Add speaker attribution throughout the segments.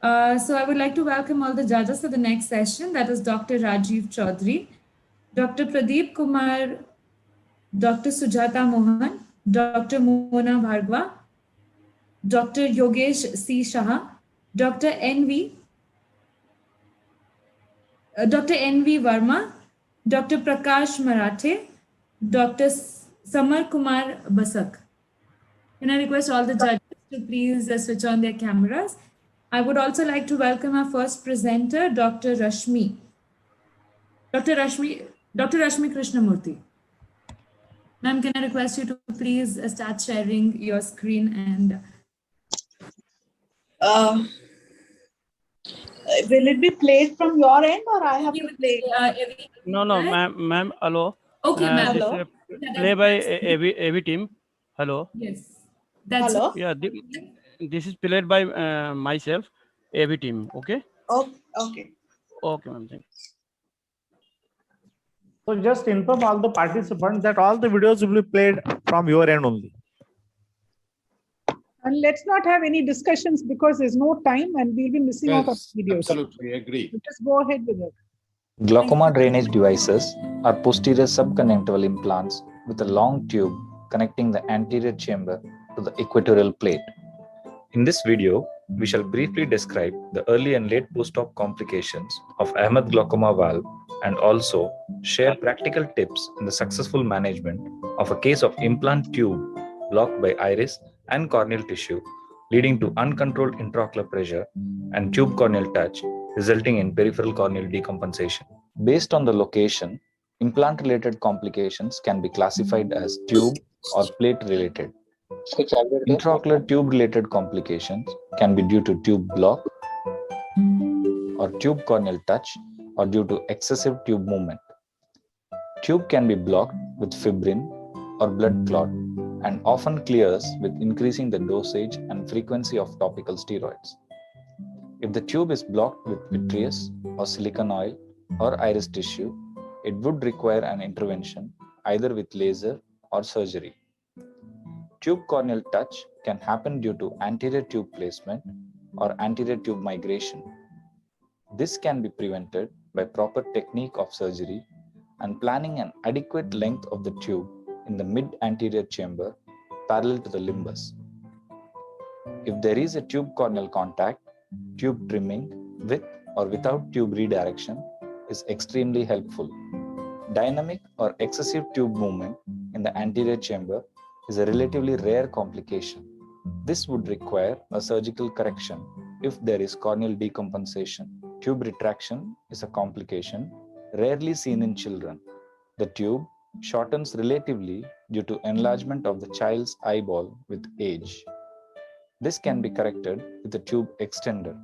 Speaker 1: So I would like to welcome all the judges for the next session. That is Dr. Rajiv Chaudhary, Dr. Pradeep Kumar, Dr. Sujata Mohan, Dr. Mona Bhargava, Dr. Yogesh C. Shah, Dr. Dr. N.V. Verma, Dr. Prakash Marathe, Dr. Samar Kumar Basak. Can I request all the judges to please switch on their cameras? I would also like to welcome our first presenter, Dr. Rashmi. Dr. Rashmi Krishnamurthy. Ma'am, can I request you to please start sharing your screen and
Speaker 2: will it be played from your end or I have to play?
Speaker 3: No, ma'am, hello.
Speaker 1: Okay, ma'am.
Speaker 3: This is play by AV team. Hello.
Speaker 1: Yes. That's
Speaker 2: Hello.
Speaker 3: Yeah, this is played by myself, AV team. Okay.
Speaker 2: Okay.
Speaker 3: Okay, ma'am. Thank you.
Speaker 4: So just inform all the participants that all the videos will be played from your end only.
Speaker 2: And let's not have any discussions because there's no time and we'll be missing out on videos.
Speaker 5: Absolutely agree.
Speaker 2: So just go ahead with it.
Speaker 6: Glaucoma drainage devices are posterior subconjunctival implants with a long tube connecting the anterior chamber to the equatorial plate. In this video, we shall briefly describe the early and late post-op complications of Ahmed glaucoma valve and also share practical tips in the successful management of a case of implant tube blocked by iris and corneal tissue, leading to uncontrolled intraocular pressure and tube corneal touch, resulting in peripheral corneal decompensation. Based on the location, implant-related complications can be classified as tube or plate-related. Intraocular tube-related complications can be due to tube block or tube corneal touch or due to excessive tube movement. Tube can be blocked with fibrin or blood clot and often clears with increasing the dosage and frequency of topical steroids. If the tube is blocked with vitreous or silicone oil or iris tissue, it would require an intervention either with laser or surgery. Tube corneal touch can happen due to anterior tube placement or anterior tube migration. This can be prevented by proper technique of surgery and planning an adequate length of the tube in the mid-anterior chamber parallel to the limbus. If there is a tube corneal contact, tube trimming with or without tube redirection is extremely helpful. Dynamic or excessive tube movement in the anterior chamber is a relatively rare complication. This would require a surgical correction if there is corneal decompensation. Tube retraction is a complication rarely seen in children. The tube shortens relatively due to enlargement of the child's eyeball with age. This can be corrected with a tube extender.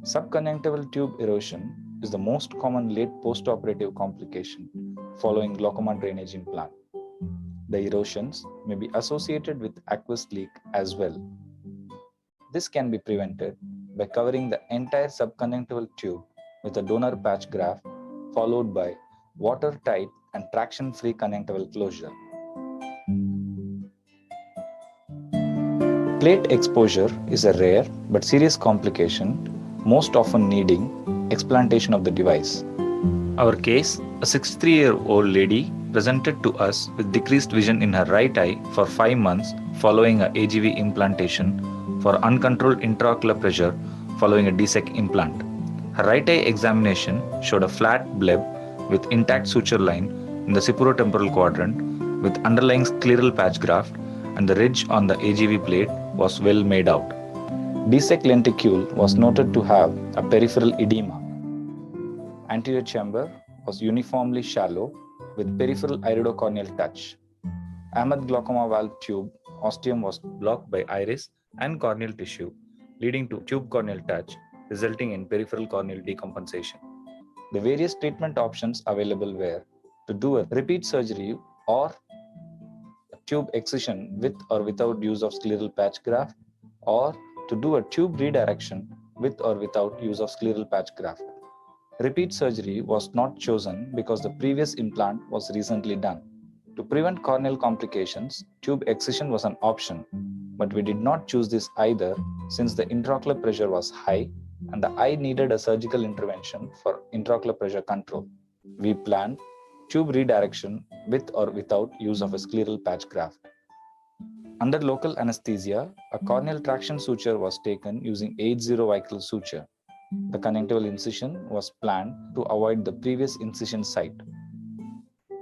Speaker 6: Subconjunctival tube erosion is the most common late postoperative complication following glaucoma drainage implant. The erosions may be associated with aqueous leak as well. This can be prevented by covering the entire subconjunctival tube with a donor patch graft followed by watertight and traction-free conjunctival closure. Plate exposure is a rare but serious complication, most often needing explantation of the device. Our case, a 63-year-old lady presented to us with decreased vision in her right eye for 5 months following a AGV implantation for uncontrolled intraocular pressure following a DSEC implant. Her right eye examination showed a flat bleb with intact suture line in the superior-temporal quadrant with underlying scleral patch graft, and the ridge on the AGV plate was well made out. DSEC lenticule was noted to have a peripheral edema. Anterior chamber was uniformly shallow with peripheral iridocorneal touch. Ahmed glaucoma valve tube ostium was blocked by iris and corneal tissue, leading to tube corneal touch, resulting in peripheral corneal decompensation. The various treatment options available were to do a repeat surgery or tube excision with or without use of scleral patch graft, or to do a tube redirection with or without use of scleral patch graft. Repeat surgery was not chosen because the previous implant was recently done. To prevent corneal complications, tube excision was an option, but we did not choose this either since the intraocular pressure was high and the eye needed a surgical intervention for intraocular pressure control. We planned tube redirection with or without use of a scleral patch graft. Under local anesthesia, a corneal traction suture was taken using 8-0 Weichel suture. The conjunctival incision was planned to avoid the previous incision site.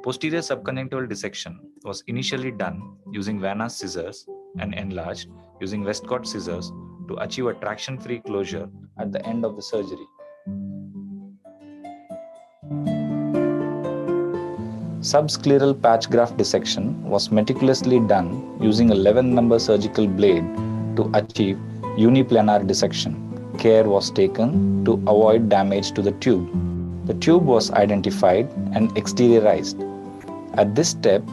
Speaker 6: Posterior subconjunctival dissection was initially done using Vannas scissors and enlarged using Westcott scissors to achieve a traction-free closure at the end of the surgery. Subscleral patch graft dissection was meticulously done using a 11-number surgical blade to achieve uniplanar dissection. Care was taken to avoid damage to the tube. The tube was identified and exteriorized. At this step,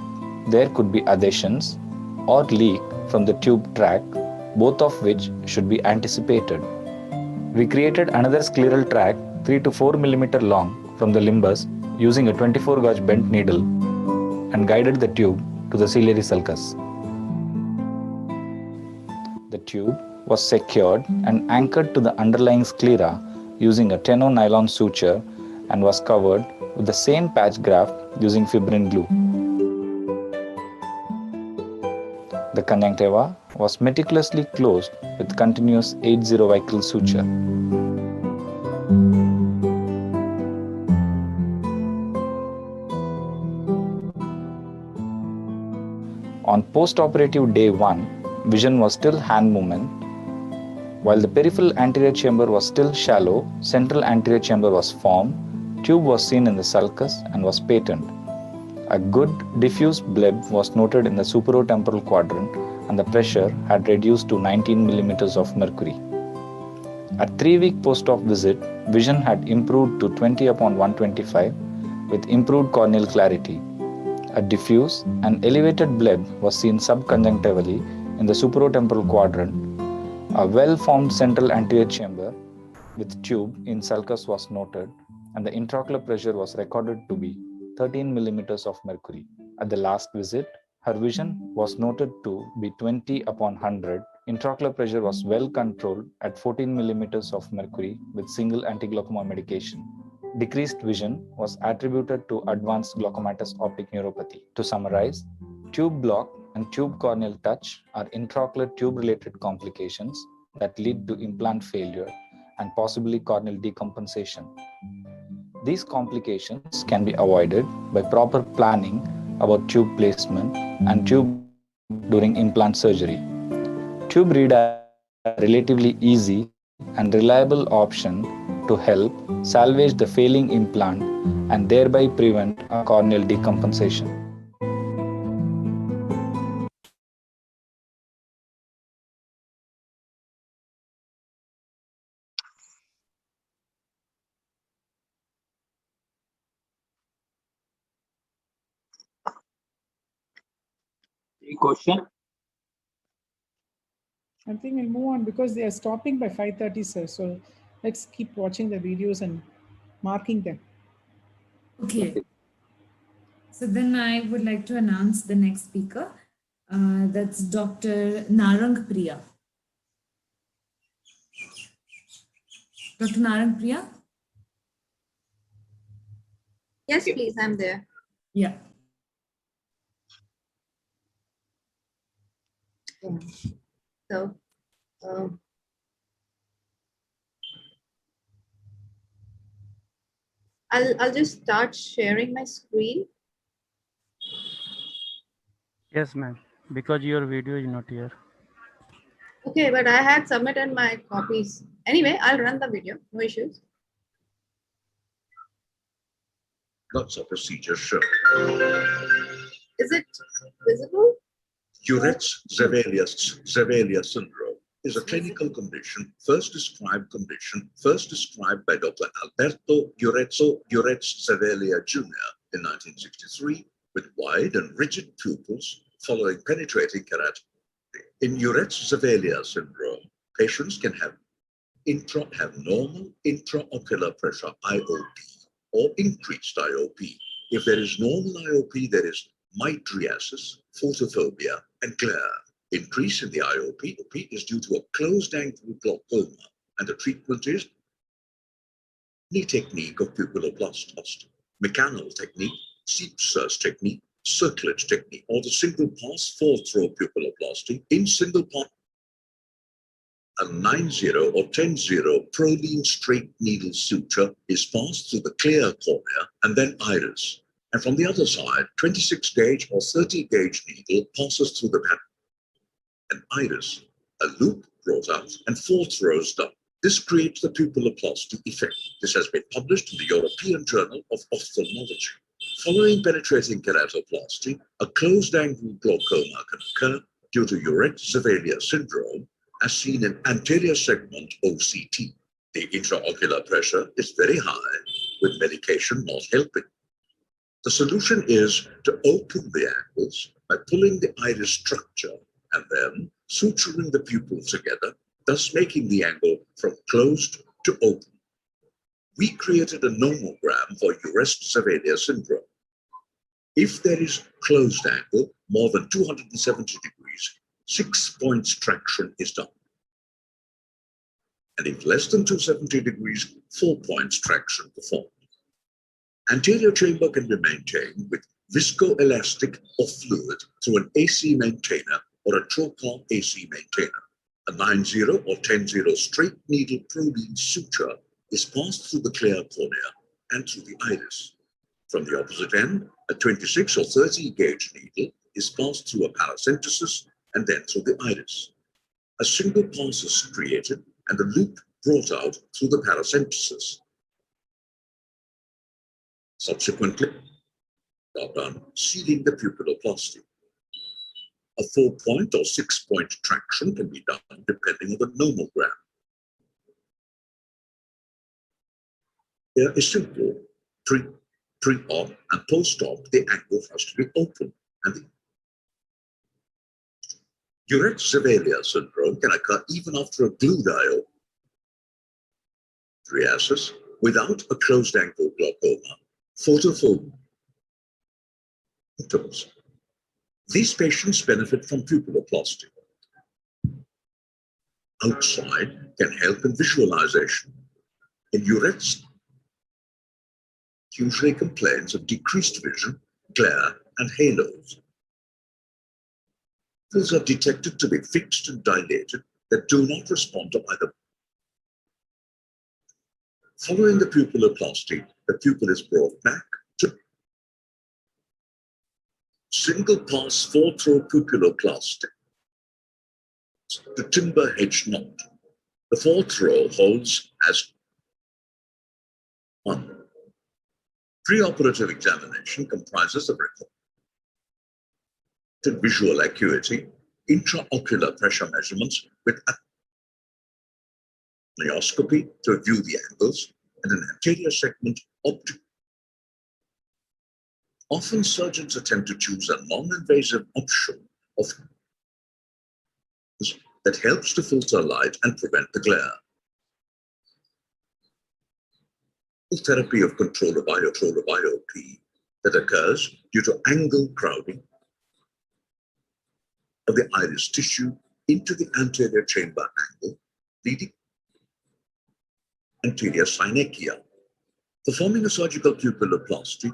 Speaker 6: there could be adhesions or leak from the tube track, both of which should be anticipated. We created another scleral track 3 to 4 mm long from the limbus using a 24-gauge bent needle and guided the tube to the ciliary sulcus. The tube was secured and anchored to the underlying sclera using a Tenno nylon suture and was covered with the same patch graft using fibrin glue. The conjunctiva was meticulously closed with continuous 8-0 Weichel suture. On post-operative day 1, vision was still hand movement. While the peripheral anterior chamber was still shallow, central anterior chamber was formed, tube was seen in the sulcus and was patent. A good diffuse bleb was noted in the superotemporal quadrant and the pressure had reduced to 19 mm of mercury. At 3-week post-op visit, vision had improved to 20/125 with improved corneal clarity. A diffuse and elevated bleb was seen subconjunctivally in the superotemporal quadrant. A well-formed central anterior chamber with tube in sulcus was noted and the intraocular pressure was recorded to be 13 mm of mercury. At the last visit, her vision was noted to be 20/100. Intraocular pressure was well controlled at 14 mm of mercury with single anti-glaucoma medication. Decreased vision was attributed to advanced glaucomatous optic neuropathy. To summarize, tube block and tube corneal touch are intraocular tube-related complications that lead to implant failure and possibly corneal decompensation. These complications can be avoided by proper planning about tube placement and tube during implant surgery. Tube redirect are a relatively easy and reliable option to help salvage the failing implant and thereby prevent a corneal decompensation.
Speaker 5: Any question?
Speaker 2: I think we'll move on because they are stopping by 5:30, sir. So let's keep watching the videos and marking them.
Speaker 1: Okay. So then I would like to announce the next speaker. That's Dr. Narang Priya. Dr. Narang Priya?
Speaker 7: Yes, please, I'm there.
Speaker 1: Yeah.
Speaker 7: Yeah. So, I'll just start sharing my screen.
Speaker 3: Yes, ma'am. Because your video is not here.
Speaker 7: Okay, but I had submitted my copies. Anyway, I'll run the video, no issues.
Speaker 8: Lots of procedures shown.
Speaker 7: Is it visible?
Speaker 8: Tourette-Zevalia syndrome is a clinical condition first described by Dr. Alberto Tourette-Zevalia Jr. in 1963 with wide and rigid pupils following penetrating keratoconus. In Tourette-Zevalia syndrome, patients can have normal intraocular pressure IOP or increased IOP. If there is normal IOP, there is mydriasis, photophobia, and glare. Increase in the IOP is due to a closed angle glaucoma, and the treatment is The technique of pupilloplasty, Mecanal technique, Siepser's technique, circlet technique, or the single pass 4-throw pupilloplasty. In single pass, a 9-0 or 10-0 Prolene straight needle suture is passed through the clear cornea and then iris. And from the other side, 26 gauge or 30 gauge needle passes through the pattern and iris, a loop brought out and 4 throws done. This creates the pupilloplasty effect. This has been published in the European Journal of Ophthalmology. Following penetrating keratoplasty, a closed-angle glaucoma can occur due to Uret-Zevalia syndrome, as seen in anterior segment OCT. The intraocular pressure is very high, with medication not helping. The solution is to open the angles by pulling the iris structure and then suturing the pupils together, thus making the angle from closed to open. We created a nomogram for Uret-Zevalia syndrome. If there is closed angle more than 270 degrees, 6 points traction is done. And if less than 270 degrees, 4 points traction performed. Anterior chamber can be maintained with viscoelastic or fluid through an AC maintainer or a trocar AC maintainer. A 9-0 or 10-0 straight needle Prolene suture is passed through the clear cornea and through the iris. From the opposite end, a 26 or 30 gauge needle is passed through a paracentesis and then through the iris. A single pass is created and the loop brought out through the paracentesis. Subsequently, are done sealing the pupilloplasty. A 4-point or 6-point traction can be done depending on the nomogram. There is simple pre-op and post-op. The angle has to be open, and the Uret-Zevalia syndrome can occur even after a gluteal psoriasis without a closed-angle glaucoma, photophobia. These patients benefit from pupilloplasty. Outside can help in visualization. In Uret's usually complains of decreased vision, glare, and halos. Pupils are detected to be fixed and dilated that do not respond to either. Following the pupilloplasty, the pupil is brought back to single pass 4-throw pupilloplasty. The timber hedge knot. The 4-throw holds as 1. Preoperative examination comprises of visual acuity, intraocular pressure measurements with anioscopy to view the angles, and an anterior segment optic. Often surgeons attempt to choose a non-invasive option of that helps to filter light and prevent the glare. Therapy of control of IOP that occurs due to angle crowding of the iris tissue into the anterior chamber angle, leading anterior synechia. Performing a surgical pupilloplasty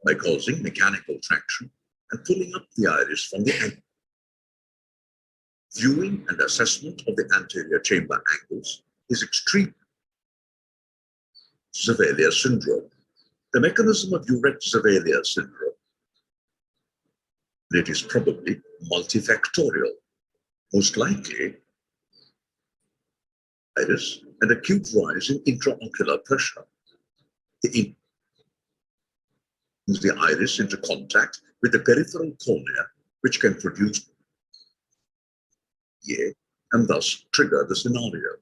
Speaker 8: by causing mechanical traction and pulling up the iris from the angle. Viewing and assessment of the anterior chamber angles is extreme. Zevalia syndrome. The mechanism of Uret-Zevalia syndrome. It is probably multifactorial. Most likely, iris and acute rise in intraocular pressure. The iris into contact with the peripheral cornea, which can produce and thus trigger the scenario.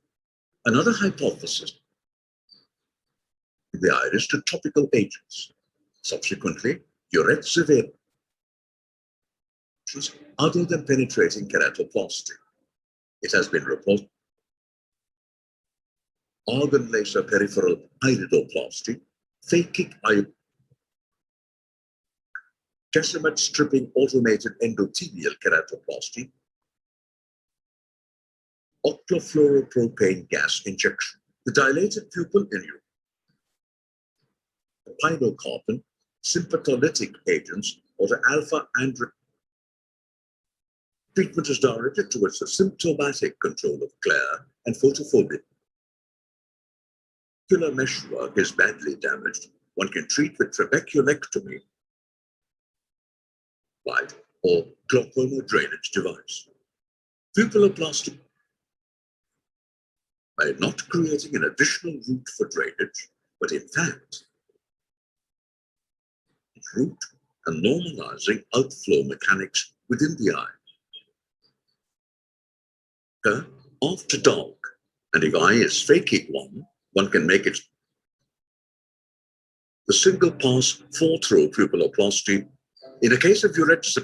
Speaker 8: Another hypothesis is the iris to topical agents. Subsequently, Uret-Zevalia other than penetrating keratoplasty. It has been reported organ laser peripheral iridoplasty, phakic Tesseract stripping automated endothelial keratoplasty, octofluoropropane gas injection. The dilated pupil in you, the pilocarpine, sympatholytic agents, or the alpha androgen. Treatment is directed towards the symptomatic control of glare and photophobia. Ocular meshwork is badly damaged. One can treat with trabeculectomy, right, or glaucoma drainage device. Pupilloplasty, by not creating an additional route for drainage, but in fact, route and normalizing outflow mechanics within the eye. After dark, and if eye is phakic one can make it. The single pass 4-throw pupilloplasty. In a case of Uret's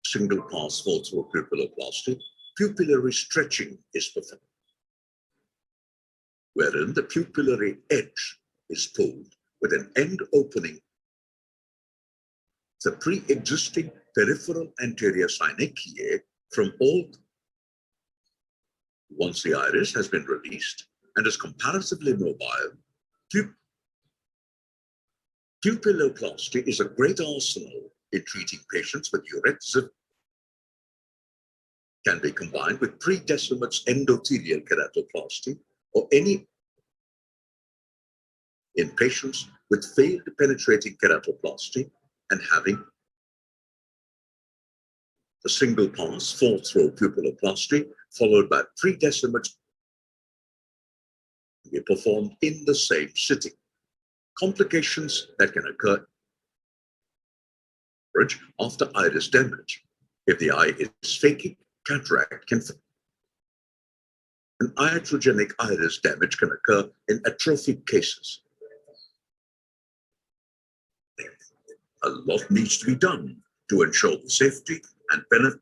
Speaker 8: single pass 4-throw pupilloplasty, pupillary stretching is performed, wherein the pupillary edge is pulled with an end opening. The pre-existing peripheral anterior synechiae from all. Once the iris has been released and is comparatively mobile, pupilloplasty is a great arsenal in treating patients with Uret's. Can be combined with pre-Decimet's endothelial keratoplasty or any in patients with failed penetrating keratoplasty and having the single pass 4-throw pupilloplasty followed by pre-Decimet's be performed in the same sitting. Complications that can occur after iris damage. If the eye is phakic, cataract can form. An iatrogenic iris damage can occur in atrophic cases. A lot needs to be done to ensure the safety and benefit.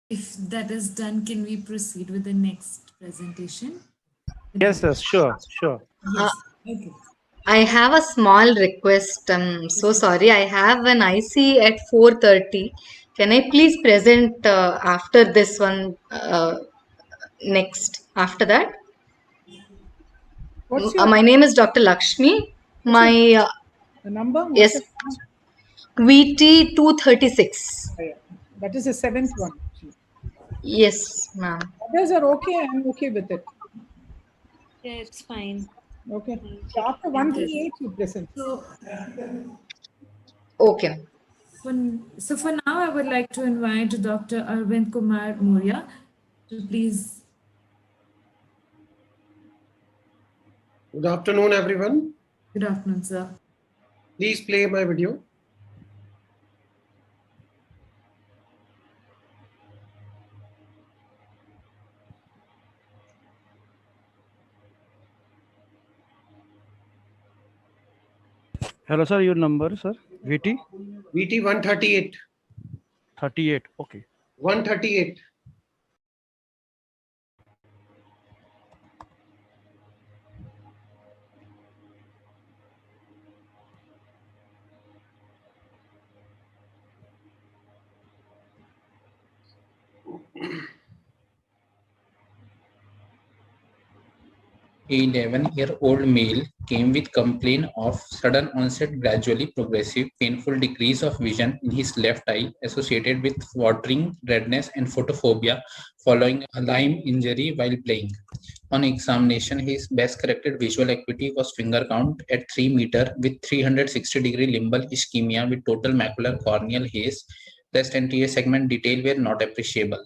Speaker 1: If that is done, can we proceed with the next presentation?
Speaker 4: Yes, sir. Sure.
Speaker 1: Yes. Okay.
Speaker 9: I have a small request. I'm so sorry. I have an IC at 4:30. Can I please present after this one next? After that?
Speaker 2: What's your
Speaker 9: My name is Dr. Lakshmi. My
Speaker 2: the number? What's
Speaker 9: yes,
Speaker 2: your-
Speaker 9: VT 236.
Speaker 2: Oh, yeah. That is the 7th one.
Speaker 9: Yes, ma'am.
Speaker 2: Others are okay. I'm okay with it.
Speaker 10: Yeah, it's fine.
Speaker 2: Okay. So after 138, you present.
Speaker 1: So,
Speaker 9: Okay.
Speaker 1: for now, I would like to invite Dr. Arvind Kumar Moria to please.
Speaker 11: Good afternoon, everyone.
Speaker 1: Good afternoon, sir.
Speaker 11: Please play my video.
Speaker 3: Hello, sir. Your number, sir? VT?
Speaker 11: VT 138.
Speaker 3: 38. Okay.
Speaker 11: 138.
Speaker 12: A 11-year-old male came with complaint of sudden onset, gradually progressive, painful decrease of vision in his left eye associated with watering, redness, and photophobia following a Lyme injury while playing. On examination, his best corrected visual acuity was finger count at 3 meters with 360-degree limbal ischemia with total macular corneal haze. Left anterior segment detail were not appreciable.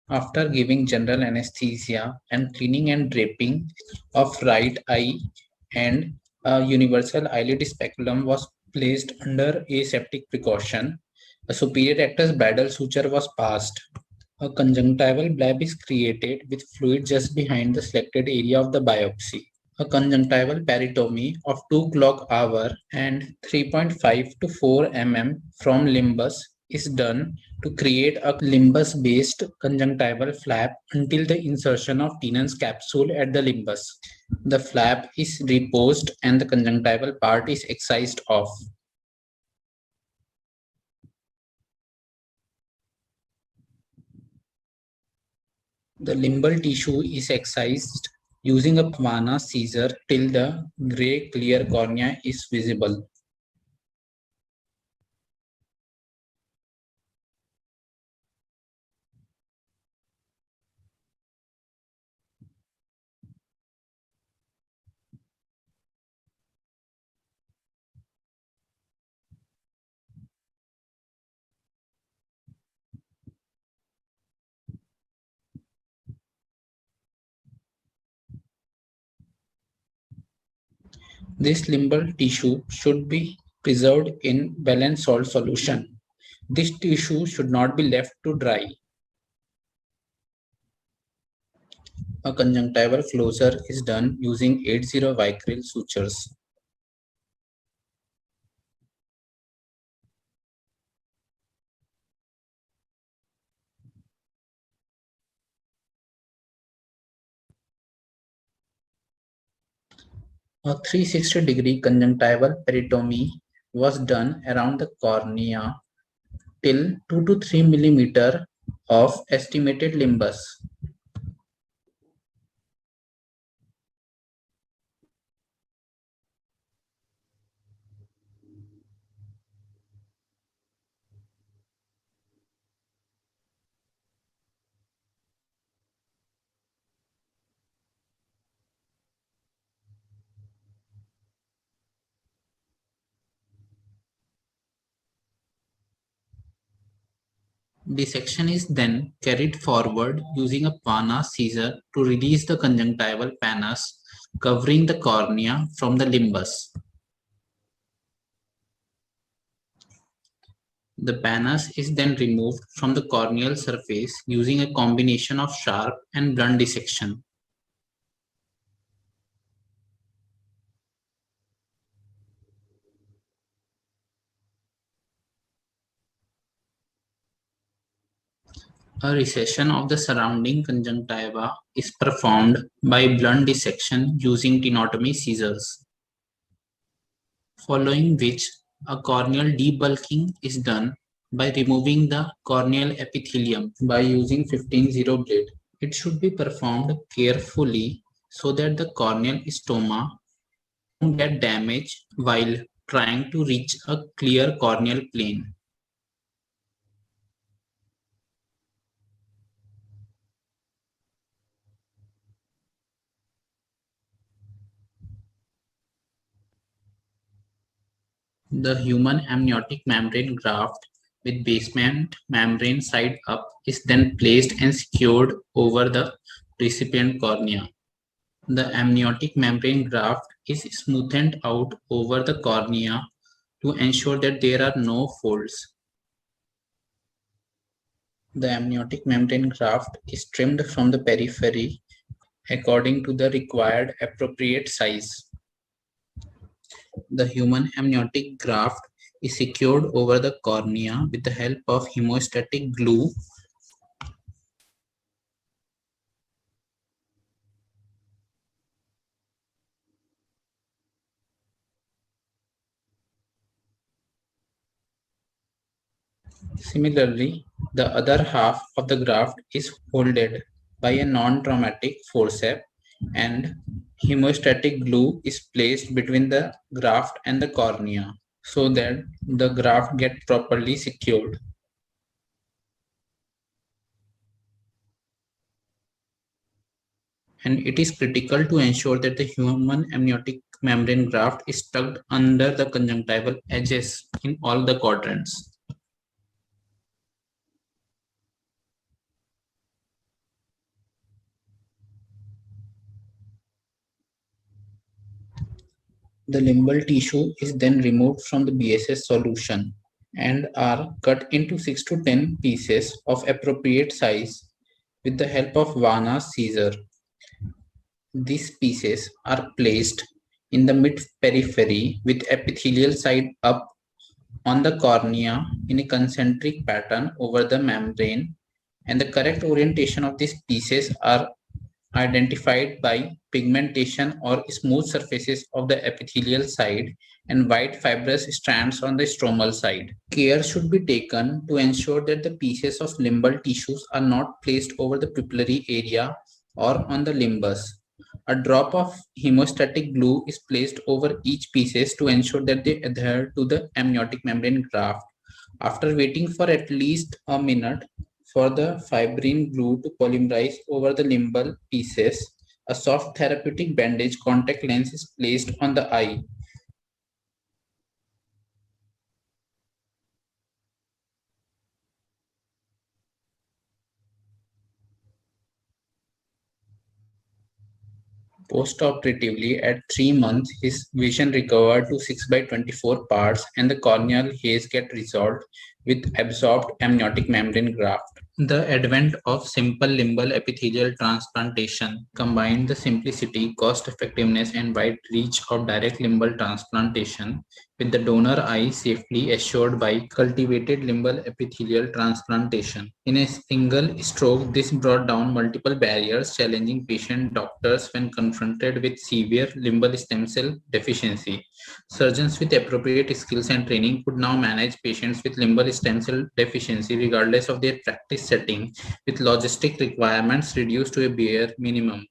Speaker 12: After giving general anesthesia and cleaning and draping of right eye and a universal eyelid speculum was placed under aseptic precaution, a superior rectus bridal suture was passed. A conjunctival bleb is created with fluid just behind the selected area of the biopsy. A conjunctival peritomy of 2 clock hour and 3.5 to 4 mm from limbus is done to create a limbus-based conjunctival flap until the insertion of Tenon's capsule at the limbus. The flap is reposed and the conjunctival part is excised off. The limbal tissue is excised using a Vanna scissor till the gray clear cornea is visible. This limbal tissue should be preserved in balanced salt solution. This tissue should not be left to dry. A conjunctival closure is done using 80 Vicryl sutures. A 360-degree conjunctival peritomy was done around the cornea till 2 to 3 mm of estimated limbus. Dissection is then carried forward using a Vanna scissor to release the conjunctival pannus covering the cornea from the limbus. The pannus is then removed from the corneal surface using a combination of sharp and blunt dissection. A recession of the surrounding conjunctiva is performed by blunt dissection using tenotomy scissors, following which a corneal debulking is done by removing the corneal epithelium by using 15-0 blade. It should be performed carefully so that the corneal stoma won't get damaged while trying to reach a clear corneal plane. The human amniotic membrane graft with basement membrane side up is then placed and secured over the recipient cornea. The amniotic membrane graft is smoothened out over the cornea to ensure that there are no folds. The amniotic membrane graft is trimmed from the periphery according to the required appropriate size. The human amniotic graft is secured over the cornea with the help of hemostatic glue. Similarly, the other half of the graft is folded by a non-traumatic forceps and hemostatic glue is placed between the graft and the cornea so that the graft gets properly secured. And it is critical to ensure that the human amniotic membrane graft is tucked under the conjunctival edges in all the quadrants. The limbal tissue is then removed from the BSS solution and are cut into 6 to 10 pieces of appropriate size with the help of Vanna scissor. These pieces are placed in the mid periphery with epithelial side up on the cornea in a concentric pattern over the membrane, and the correct orientation of these pieces are identified by pigmentation or smooth surfaces of the epithelial side and white fibrous strands on the stromal side. Care should be taken to ensure that the pieces of limbal tissues are not placed over the pupillary area or on the limbus. A drop of hemostatic glue is placed over each pieces to ensure that they adhere to the amniotic membrane graft. After waiting for at least a minute for the fibrin glue to polymerize over the limbal pieces, a soft therapeutic bandage contact lens is placed on the eye. Post-operatively, at 3 months, his vision recovered to 6/24 parts and the corneal haze get resolved with absorbed amniotic membrane graft. The advent of simple limbal epithelial transplantation combined the simplicity, cost-effectiveness, and wide reach of direct limbal transplantation with the donor eye safely assured by cultivated limbal epithelial transplantation. In a single stroke, this brought down multiple barriers challenging patient doctors when confronted with severe limbal stem cell deficiency. Surgeons with appropriate skills and training could now manage patients with limbal stem cell deficiency regardless of their practice setting, with logistic requirements reduced to a bare minimum.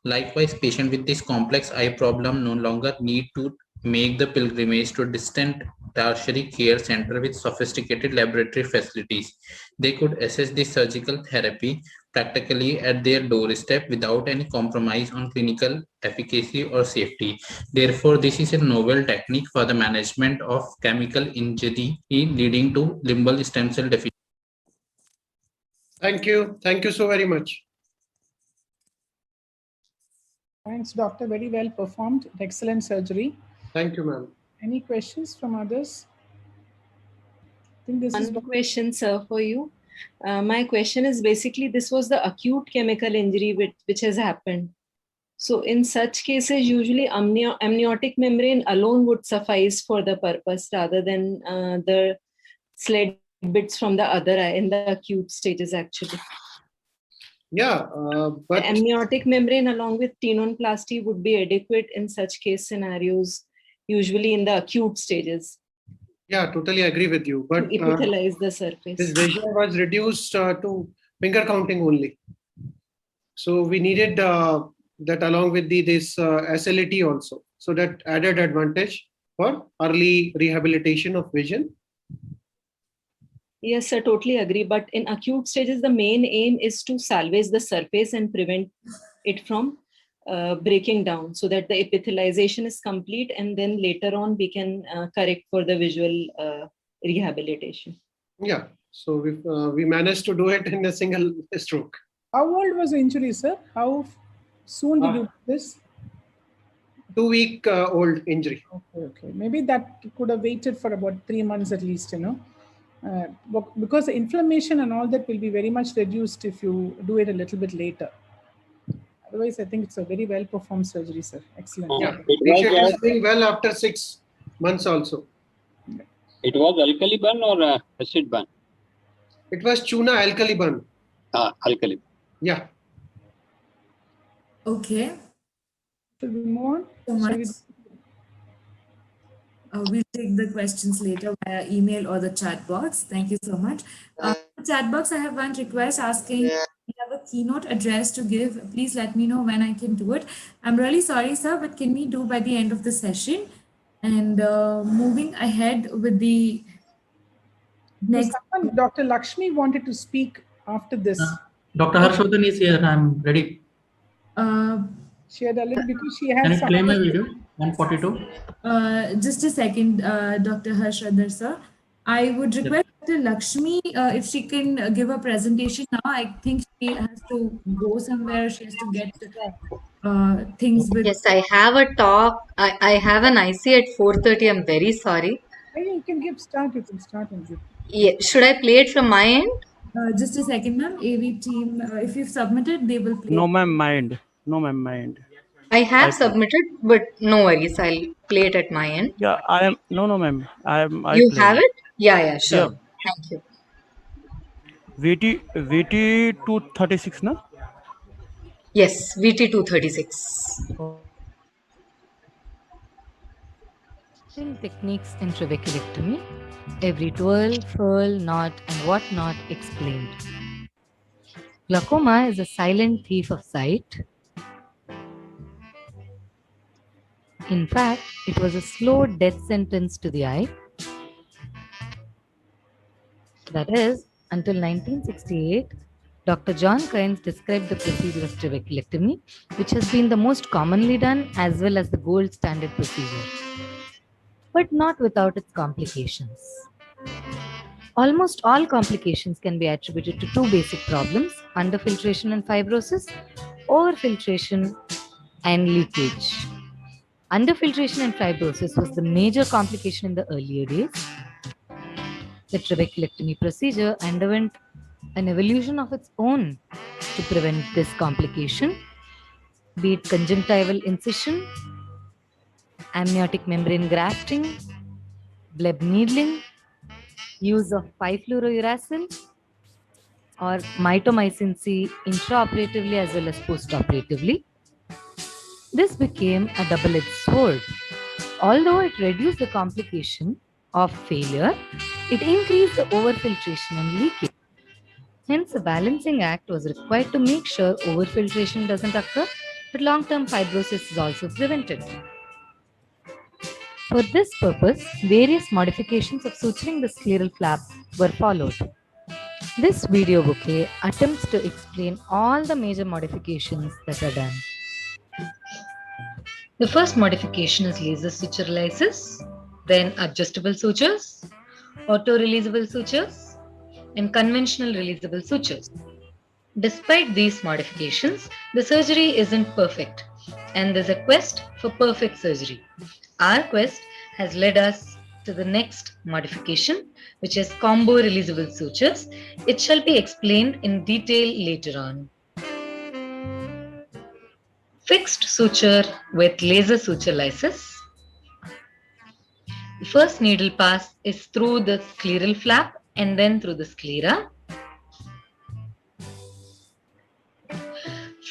Speaker 12: Likewise, patients with this complex eye problem no longer need to make the pilgrimage to a distant tertiary care center with sophisticated laboratory facilities. They could assess the surgical therapy practically at their doorstep without any compromise on clinical efficacy or safety. Therefore, this is a novel technique for the management of chemical injury leading to limbal stem cell deficiency.
Speaker 11: Thank you. Thank you so very much.
Speaker 2: Thanks, doctor. Very well performed. Excellent surgery.
Speaker 11: Thank you, ma'am.
Speaker 2: Any questions from others? I think this is
Speaker 10: One question, sir, for you. My question is basically this was the acute chemical injury which has happened. So in such cases, usually amniotic membrane alone would suffice for the purpose rather than the sled bits from the other eye in the acute stages actually.
Speaker 11: Yeah, but
Speaker 10: the amniotic membrane along with tenonplasty would be adequate in such case scenarios, usually in the acute stages.
Speaker 11: yeah, totally agree with you. But
Speaker 10: To epithelize the surface.
Speaker 11: this vision was reduced to finger counting only. So we needed that along with this SLT also. So that added advantage for early rehabilitation of vision.
Speaker 10: Yes, sir, totally agree. But in acute stages, the main aim is to salvage the surface and prevent it from breaking down so that the epithelization is complete, and then later on we can correct for the visual rehabilitation.
Speaker 11: Yeah, so we managed to do it in a single stroke.
Speaker 2: How old was the injury, sir? How soon did you do this?
Speaker 11: 2-week old injury.
Speaker 2: Okay. Maybe that could have waited for about 3 months at least, you know. Because the inflammation and all that will be very much reduced if you do it a little bit later. Otherwise, I think it's a very well performed surgery, sir. Excellent.
Speaker 11: Yeah, patient is doing well after 6 months also.
Speaker 5: It was alkali burn or acid burn?
Speaker 11: It was tuna alkali burn.
Speaker 5: Alkali.
Speaker 11: Yeah.
Speaker 1: Okay.
Speaker 2: Should we move on?
Speaker 1: So much. We'll take the questions later via email or the chat box. Thank you so much. Chat box, I have one request asking, we have a keynote address to give. Please let me know when I can do it. I'm really sorry, sir, but can we do by the end of the session? And moving ahead with the next.
Speaker 2: Dr. Lakshmi wanted to speak after this.
Speaker 13: Dr. Harshvardhan is here. I'm ready.
Speaker 2: She had a little because she has.
Speaker 13: Can you play my video? 142.
Speaker 1: Just a second, Dr. Harshvardhan, sir. I would request Dr. Lakshmi if she can give a presentation now. I think she has to go somewhere. She has to get things with.
Speaker 9: Yes, I have a talk. I have an IC at 4:30. I'm very sorry.
Speaker 2: You can give start. You can start and give.
Speaker 9: Yeah. Should I play it from my end?
Speaker 1: Just a second, ma'am. AV team, if you've submitted, they will play.
Speaker 3: No, ma'am, mind. No, ma'am, mind.
Speaker 9: I have submitted, but no worries. I'll play it at my end.
Speaker 3: Yeah, I am. No, ma'am.
Speaker 9: You have it? Yeah, sure. Thank you.
Speaker 3: VT 236, na?
Speaker 9: Yes, VT 236.
Speaker 14: Techniques in trabeculectomy, every twirl, furl, knot, and whatnot explained. Glaucoma is a silent thief of sight. In fact, it was a slow death sentence to the eye. That is, until 1968, Dr. John Kynes described the procedure of trabeculectomy, which has been the most commonly done as well as the gold standard procedure, but not without its complications. Almost all complications can be attributed to two basic problems: underfiltration and fibrosis, overfiltration and leakage. Underfiltration and fibrosis was the major complication in the earlier days. The trabeculectomy procedure underwent an evolution of its own to prevent this complication, be it conjunctival incision, amniotic membrane grafting, bleb needling, use of 5-fluorouracil, or mitomycin C intraoperatively as well as postoperatively. This became a double-edged sword. Although it reduced the complication of failure, it increased the overfiltration and leakage. Hence, a balancing act was required to make sure overfiltration doesn't occur, but long-term fibrosis is also prevented. For this purpose, various modifications of suturing the scleral flap were followed. This video bouquet attempts to explain all the major modifications that are done.
Speaker 9: The first modification is laser suture lysis, then adjustable sutures, auto-releasable sutures, and conventional releasable sutures. Despite these modifications, the surgery isn't perfect, and there's a quest for perfect surgery. Our quest has led us to the next modification, which is combo releasable sutures. It shall be explained in detail later on. Fixed suture with laser suture lysis. The first needle pass is through the scleral flap and then through the sclera.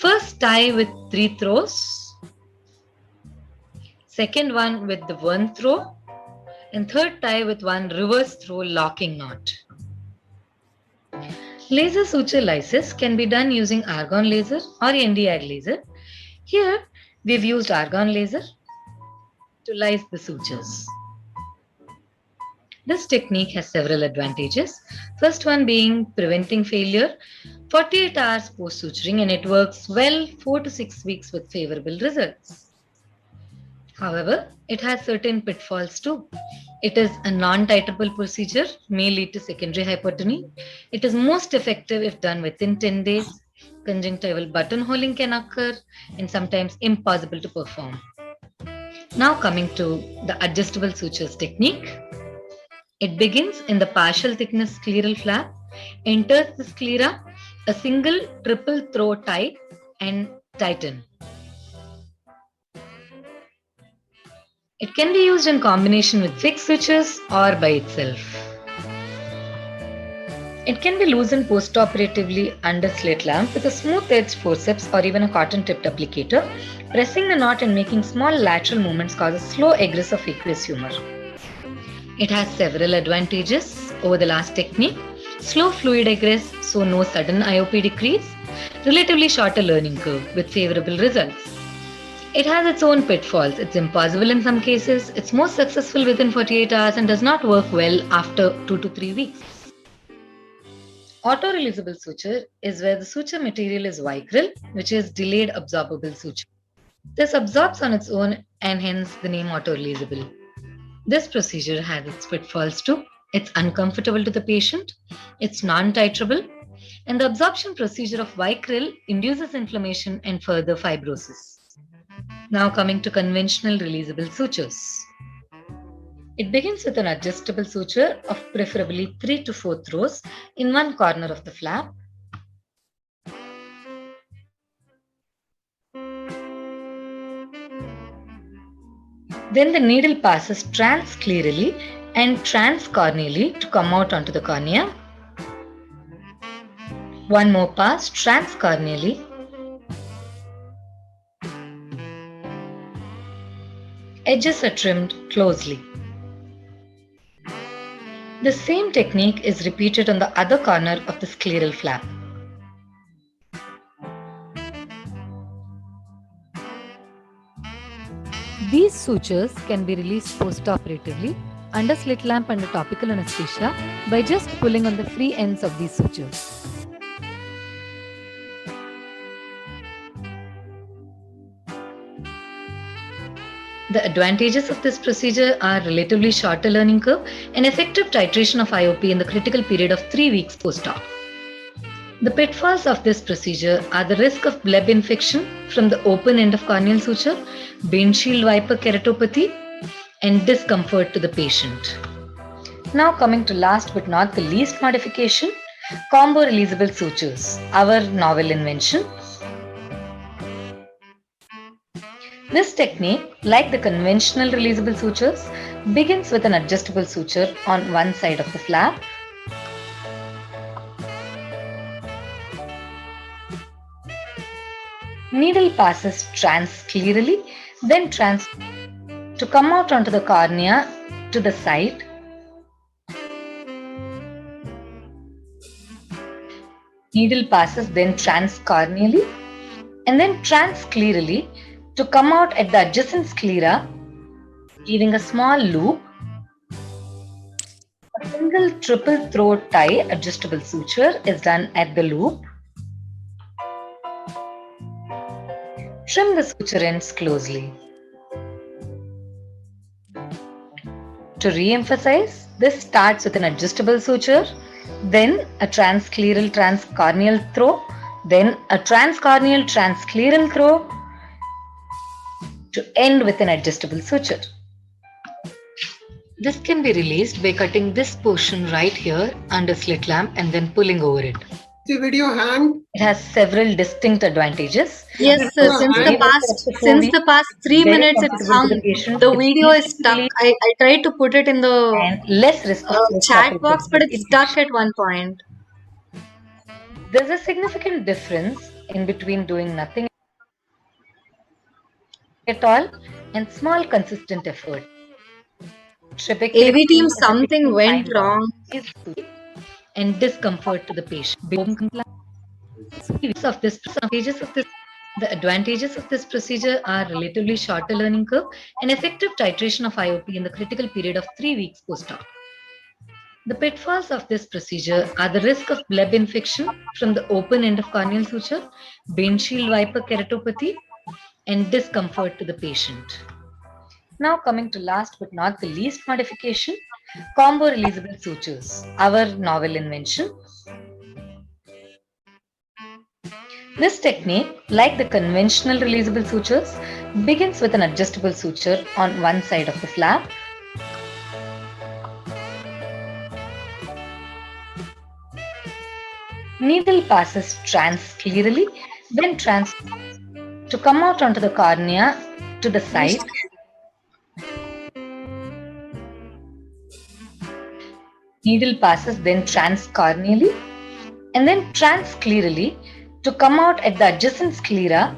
Speaker 9: First tie with 3 throws, second one with the 1 throw, and third tie with 1 reverse throw locking knot. Laser suture lysis can be done using argon laser or Nd:YAG laser. Here we've used argon laser to lyse the sutures. This technique has several advantages. First one being preventing failure 48 hours post suturing, and it works well 4 to 6 weeks with favorable results. However, it has certain pitfalls too. It is a non-titrable procedure, may lead to secondary hypertony. It is most effective if done within 10 days. Conjunctival buttonholing can occur and sometimes impossible to perform. Now coming to the adjustable sutures technique. It begins in the partial thickness scleral flap, enters the sclera, a single triple throw tie and tighten. It can be used in combination with fixed sutures or by itself. It can be loosened postoperatively under slit lamp with a smooth-edged forceps or even a cotton-tipped applicator. Pressing the knot and making small lateral movements causes slow egress of aqueous humor. It has several advantages over the last technique. Slow fluid egress, so no sudden IOP decrease. Relatively shorter learning curve with favorable results. It has its own pitfalls. It's impossible in some cases. It's most successful within 48 hours and does not work well after 2 to 3 weeks. Auto-releasable suture is where the suture material is Vicryl, which is delayed absorbable suture. This absorbs on its own and hence the name auto-releasable. This procedure has its pitfalls too. It's uncomfortable to the patient, it's non-titrable, and the absorption procedure of Vicryl induces inflammation and further fibrosis. Now coming to conventional releasable sutures. It begins with an adjustable suture of preferably 3 to 4 throws in one corner of the flap. Then the needle passes transsclerally and transcorneally to come out onto the cornea. One more pass transcorneally. Edges are trimmed closely. The same technique is repeated on the other corner of the scleral flap.
Speaker 14: These sutures can be released post-operatively under slit lamp under topical anesthesia by just pulling on the free ends of these sutures.
Speaker 9: The advantages of this procedure are relatively shorter learning curve and effective titration of IOP in the critical period of 3 weeks post-op. The pitfalls of this procedure are the risk of bleb infection from the open end of corneal suture, windshield wiper keratopathy, and discomfort to the patient. Now coming to last but not the least modification, combo releasable sutures, our novel invention. This technique, like the conventional releasable sutures, begins with an adjustable suture on one side of the flap. Needle passes transsclerally, then to come out onto the cornea to the side. Needle passes then transcorneally and then transsclerally to come out at the adjacent sclera, leaving a small loop. A single triple throat tie adjustable suture is done at the loop. Trim the suture ends closely. To re-emphasize, this starts with an adjustable suture, then a transscleral transcorneal throw, then a transcorneal transscleral throw, to end with an adjustable suture. This can be released by cutting this portion right here under slit lamp and then pulling over it.
Speaker 11: The video hang.
Speaker 9: It has several distinct advantages. Yes, sir. Since the past 3 minutes it's hung. The video is stuck. I tried to put it in the less risk chat box, but it's stuck at one point. There's a significant difference in between doing nothing at all and small consistent effort.
Speaker 7: AV team, something went wrong.
Speaker 9: And discomfort to the patient. The advantages of this procedure are relatively shorter learning curve and effective titration of IOP in the critical period of 3 weeks post-op. The pitfalls of this procedure are the risk of bleb infection from the open end of corneal suture, windshield wiper keratopathy, and discomfort to the patient. Now coming to last but not the least modification, combo releasable sutures, our novel invention. This technique, like the conventional releasable sutures, begins with an adjustable suture on one side of the flap. Needle passes transsclerally, then to come out onto the cornea to the side. Needle passes then transcorneally and then transsclerally to come out at the adjacent sclera,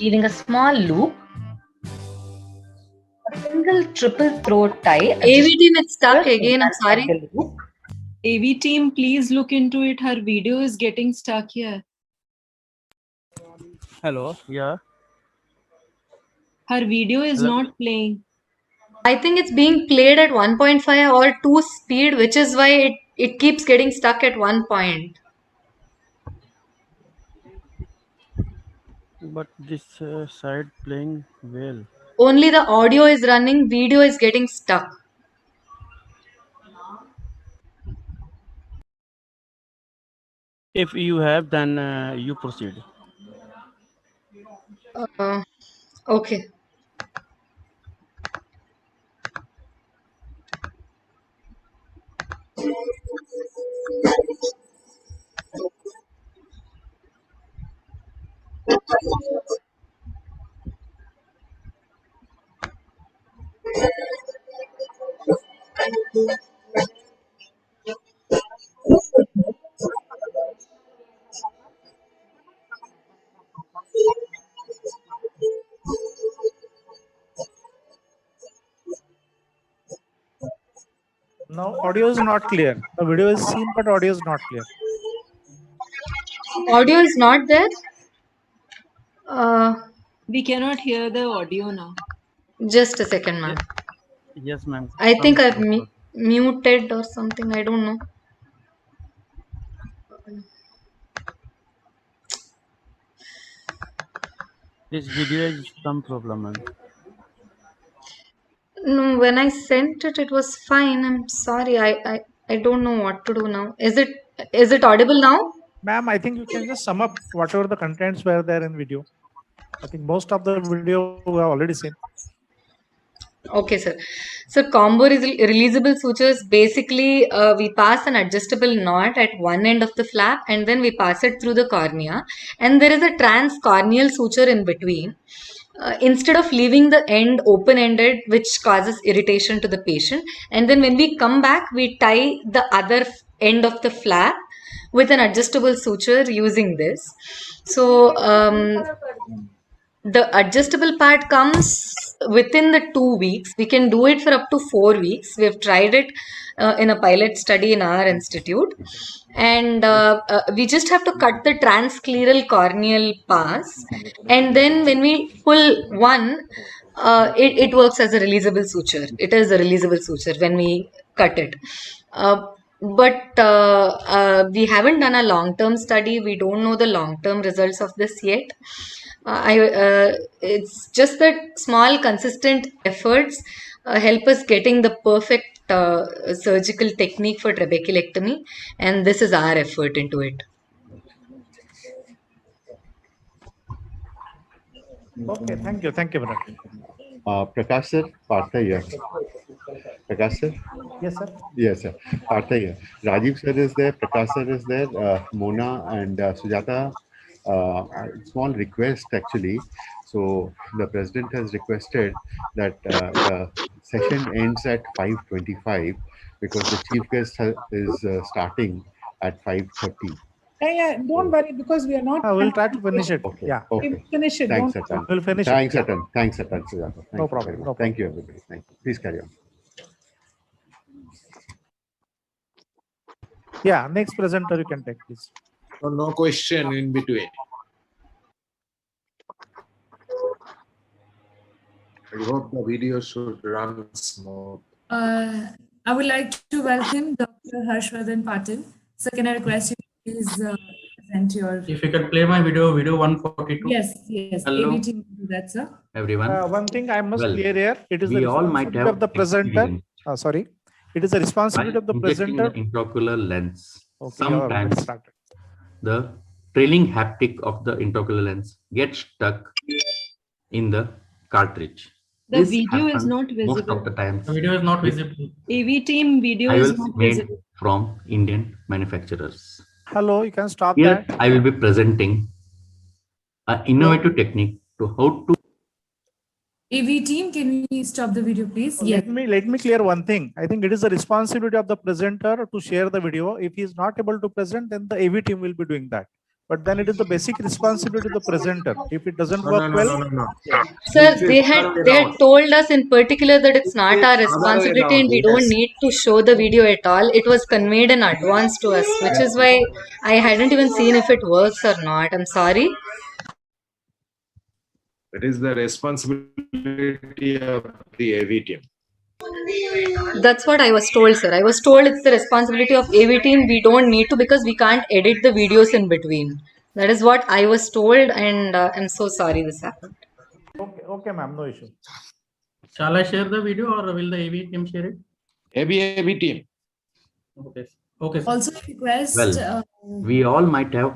Speaker 9: leaving a small loop. A single triple throat tie.
Speaker 7: AV team, it's stuck again. I'm sorry.
Speaker 10: AV team, please look into it. Her video is getting stuck here.
Speaker 3: Hello. Yeah.
Speaker 10: Her video is not playing.
Speaker 7: I think it's being played at 1.5 or 2 speed, which is why it keeps getting stuck at one point.
Speaker 3: But this side playing well.
Speaker 7: Only the audio is running, video is getting stuck.
Speaker 3: If you have, then you proceed.
Speaker 7: Okay.
Speaker 4: audio is not clear. The video is seen, but audio is not clear.
Speaker 7: Audio is not there.
Speaker 10: We cannot hear the audio now.
Speaker 7: Just a second, ma'am.
Speaker 3: Yes, ma'am.
Speaker 7: I think I've muted or something. I don't know.
Speaker 3: This video is some problem, ma'am.
Speaker 7: No, when I sent it, it was fine. I'm sorry. I don't know what to do now. Is it audible now?
Speaker 4: Ma'am, I think you can just sum up whatever the contents were there in video. I think most of the video we have already seen.
Speaker 7: Okay, sir. So combo releasable sutures, basically we pass an adjustable knot at one end of the flap and then we pass it through the cornea, and there is a transcorneal suture in between. Instead of leaving the end open-ended, which causes irritation to the patient, and then when we come back, we tie the other end of the flap with an adjustable suture using this. So the adjustable part comes within the 2 weeks. We can do it for up to 4 weeks. We have tried it in a pilot study in our institute, and we just have to cut the transscleral corneal pass, and then when we pull one, it works as a releasable suture. It is a releasable suture when we cut it. But we haven't done a long-term study. We don't know the long-term results of this yet. It's just that small consistent efforts help us getting the perfect surgical technique for trabeculectomy, and this is our effort into it.
Speaker 4: Okay, thank you, madam.
Speaker 15: Prakash sir, Partha here. Prakash sir?
Speaker 4: Yes, sir.
Speaker 15: Yes, sir. Partha here. Rajiv sir is there, Prakash sir is there, Mona and Sujata. Small request actually. So the president has requested that the session ends at 5:25 because the chief guest is starting at 5:30.
Speaker 2: Yeah, don't worry because we are not.
Speaker 4: We'll try to finish it.
Speaker 15: Okay.
Speaker 4: Yeah.
Speaker 15: Okay.
Speaker 2: We'll finish it.
Speaker 15: Thanks,
Speaker 2: Don't-
Speaker 15: Atan.
Speaker 4: We'll finish
Speaker 15: Thanks,
Speaker 4: it.
Speaker 15: Atan. Thanks, Atan. Sujata. Thank
Speaker 4: No
Speaker 15: you
Speaker 4: problem,
Speaker 15: very much.
Speaker 4: no
Speaker 15: Thank you, everybody. Thank you. Please carry on.
Speaker 4: Yeah, next presenter you can take, please.
Speaker 16: No question in between. I hope the video should run smooth.
Speaker 1: I would like to welcome Dr. Harshvardhan Patil. So can I request you to please present your...
Speaker 13: If you can play my video 142.
Speaker 1: Yes.
Speaker 17: Hello.
Speaker 1: AV team will do that, sir.
Speaker 17: Everyone.
Speaker 4: One thing I must
Speaker 17: Well,
Speaker 4: clear here. It is
Speaker 17: we
Speaker 4: the
Speaker 17: all might
Speaker 4: responsibility
Speaker 17: have
Speaker 4: of the presenter.
Speaker 17: experience
Speaker 4: It is the responsibility of the
Speaker 17: by injecting
Speaker 4: presenter.
Speaker 17: the intraocular lens.
Speaker 4: Okay, you have
Speaker 17: Sometimes
Speaker 4: started.
Speaker 17: the trailing haptic of the intraocular lens gets stuck in the cartridge.
Speaker 10: The
Speaker 17: This
Speaker 10: video is
Speaker 17: happens
Speaker 10: not
Speaker 17: most
Speaker 10: visible.
Speaker 17: of the times.
Speaker 13: The video is not visible.
Speaker 10: AV team video
Speaker 17: I
Speaker 10: is
Speaker 17: will
Speaker 10: not
Speaker 17: made
Speaker 10: visible.
Speaker 17: from Indian manufacturers.
Speaker 4: Hello, you can stop
Speaker 17: Here
Speaker 4: that.
Speaker 17: I will be presenting an innovative technique to how to
Speaker 1: AV team, can we stop the video, please? Yes.
Speaker 4: Let me clear one thing. I think it is the responsibility of the presenter to share the video. If he is not able to present, then the AV team will be doing that. But then it is the basic responsibility of the presenter. If it doesn't work well,
Speaker 7: Sir, they had told us in particular that it's not our responsibility and we don't need to show the video at all. It was conveyed in advance to us, which is why I hadn't even seen if it works or not. I'm sorry.
Speaker 16: It is the responsibility of the AV team.
Speaker 7: That's what I was told, sir. I was told it's the responsibility of AV team. We don't need to because we can't edit the videos in between. That is what I was told, and I'm so sorry this happened.
Speaker 4: okay, ma'am, no issue.
Speaker 13: Shall I share the video or will the AV team share it?
Speaker 16: AV team.
Speaker 13: Okay. Okay. Sir.
Speaker 1: Also request...
Speaker 17: well, we all might have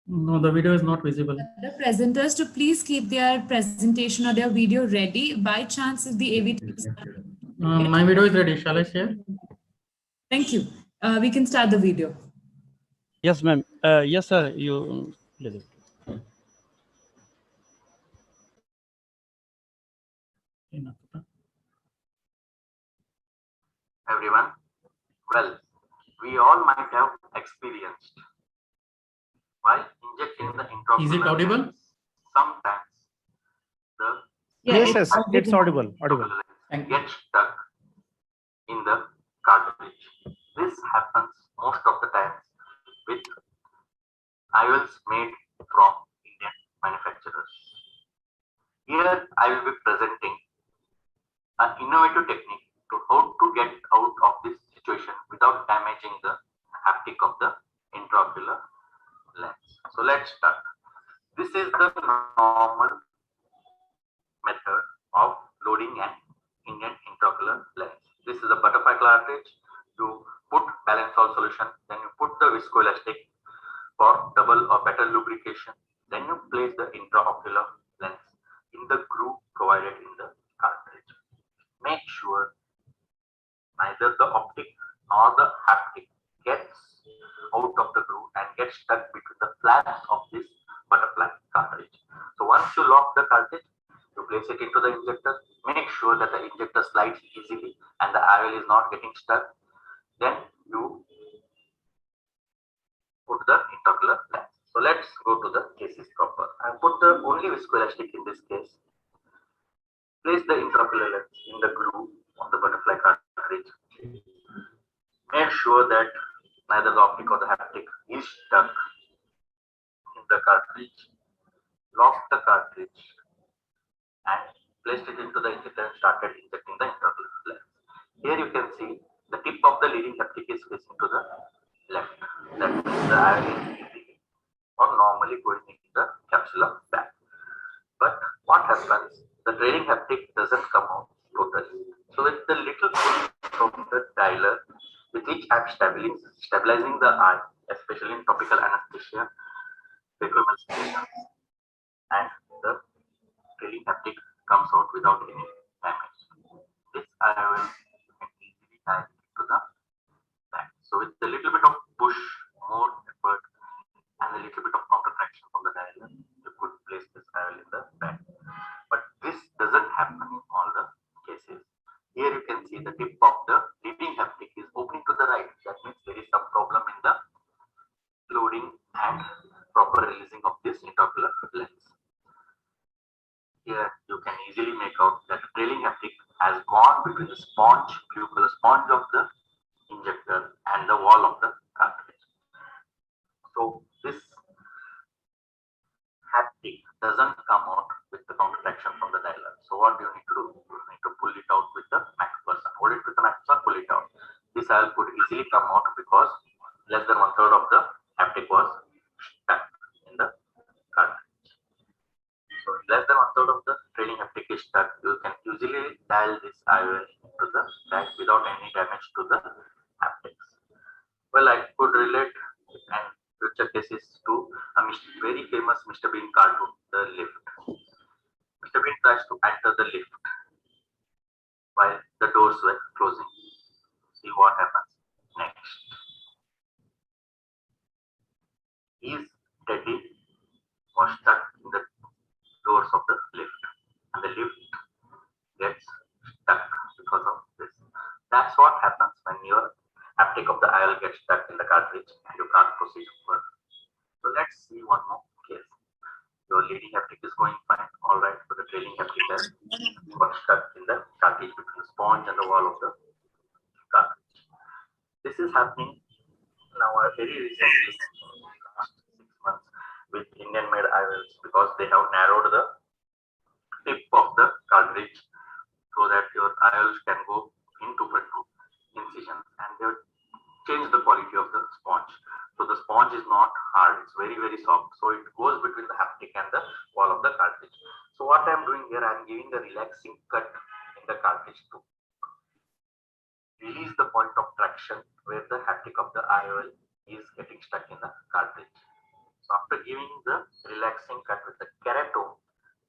Speaker 13: No, the video is not visible.
Speaker 1: the presenters to please keep their presentation or their video ready. By chance, if the AV team...
Speaker 13: My video is ready. Shall I share?
Speaker 1: Thank you. We can start the video.
Speaker 3: Yes, ma'am. Yes, sir. You.
Speaker 17: everyone. Well, we all might have experienced while injecting the intraocular
Speaker 13: Is it audible?
Speaker 17: lens, sometimes the
Speaker 4: Yes, it's audible.
Speaker 17: lens gets stuck in the
Speaker 6: This happens most of the times with IOLs made from Indian manufacturers. Here I will be presenting an innovative technique to how to get out of this situation without damaging the haptic of the intraocular lens. So let's start. This is the normal method of loading an Indian intraocular lens. This is a butterfly cartridge. You put balance salt solution, then you put the viscoelastic for double or better lubrication. Then you place the intraocular lens in the groove provided in the cartridge. Make sure neither the optic nor the haptic gets out of the groove and gets stuck between the flaps of this butterfly cartridge. So once you lock the cartridge, you place it into the injector. Make sure that the injector slides easily and the IOL is not getting stuck. Then you put the intraocular lens. So let's go to the cases proper. I put the only viscoelastic in this case. Place the intraocular lens in the groove of the butterfly cartridge. Make sure that neither the optic or the haptic is stuck in the cartridge. Lock the cartridge and placed it into the injector and started injecting the intraocular lens. Here you can see the tip of the leading haptic is facing to the left. That means the IOL is easy or normally going into the capsular bag. But what happens? The trailing haptic doesn't come out totally. So with the little pull from the dialer, with each act stabilizing the eye, especially in topical anesthesia, phacoemal situations, and the trailing haptic comes out without any damage. This IOL can easily dial into the back. So with a little bit of push, more effort, and a little bit of counter traction from the dialer, you could place this IOL in the back. But this doesn't happen in all the cases. Here you can see the tip of the leading haptic is opening to the right. That means there is some problem in the loading and proper releasing of this intraocular lens. Here you can easily make out that the trailing haptic has gone between the sponge, blue color sponge of the injector and the wall of the cartridge. So this haptic doesn't come out with the counter traction from the dialer. So what do you need to do? You need to pull it out with the McPherson. Hold it with the McPherson, pull it out. This IOL could easily come out because less than 1/3 of the haptic was stuck in the cartridge. So less than 1/3 of the trailing haptic is stuck. You can usually dial this IOL into the back without any damage to the haptics. Well, I could relate and future cases to a very famous Mr. Bean cartoon, The Lift. Mr. Bean tries to enter the lift while the doors were closing. See what happens next. His teddy was stuck in the doors of the lift, and the lift gets stuck because of this. That's what happens when your haptic of the IOL gets stuck in the cartridge and you can't proceed further. So let's see one more case. Your leading haptic is going fine, all right, but the trailing haptic has got stuck in the cartridge between the sponge and the wall of the cartridge. This is happening now very recently, in the last 6 months, with Indian-made IOLs because they have narrowed the tip of the cartridge so that your IOLs can go into incisions, and they change the quality of the sponge. So the sponge is not hard, it's very, very soft. So it goes between the haptic and the wall of the cartridge. So what I'm doing here, I'm giving a relaxing cut in the cartridge to release the point of traction where the haptic of the IOL is getting stuck in the cartridge. So after giving the relaxing cut with the keratome,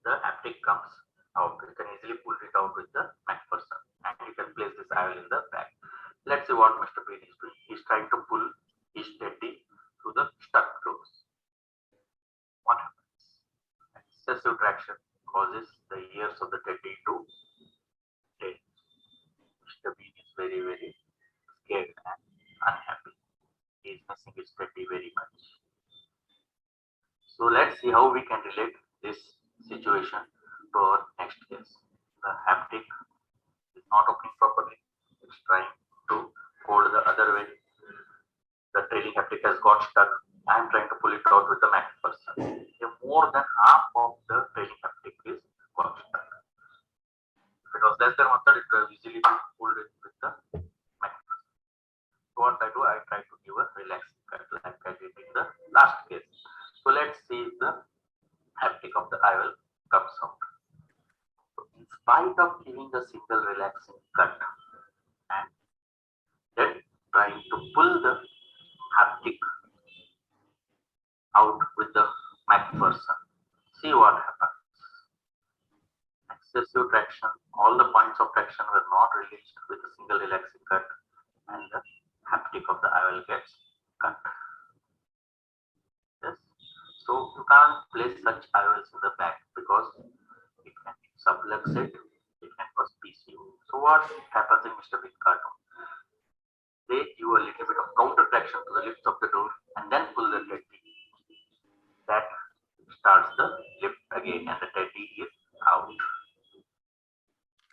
Speaker 6: the haptic comes out. You can easily pull it out with the McPherson, and you can place this IOL in the back. Let's see what Mr. Bean is doing. He's trying to pull his teddy through the stuck doors. What happens? Excessive traction causes the ears of the teddy to change. Mr. Bean is very, very scared and unhappy. He is missing his teddy very much. So let's see how we can relate this situation to our next case. The haptic is not opening properly. It's trying to
Speaker 18: fold the other way. The trailing haptic has got stuck. I am trying to pull it out with the McPherson. More than half of the trailing haptic is got stuck. If it was less than 1/3, it would have easily been pulled in with the McPherson. So what I do, I try to give a relaxing cut like I did in the last case. So let's see if the haptic of the IOL comes out. So in spite of giving a single relaxing cut and then trying to pull the haptic out with the McPherson, see what happens. Excessive traction, all the points of traction were not released with a single relaxing cut, and the haptic of the IOL gets cut. Yes. So you can't place such IOLs in the back because it can subluxate, it can cause PCO. So what happens in Mr. Big cartoon? They give a little bit of counter traction to the lift of the door and then pull the teddy. That starts the lift again and the teddy is out.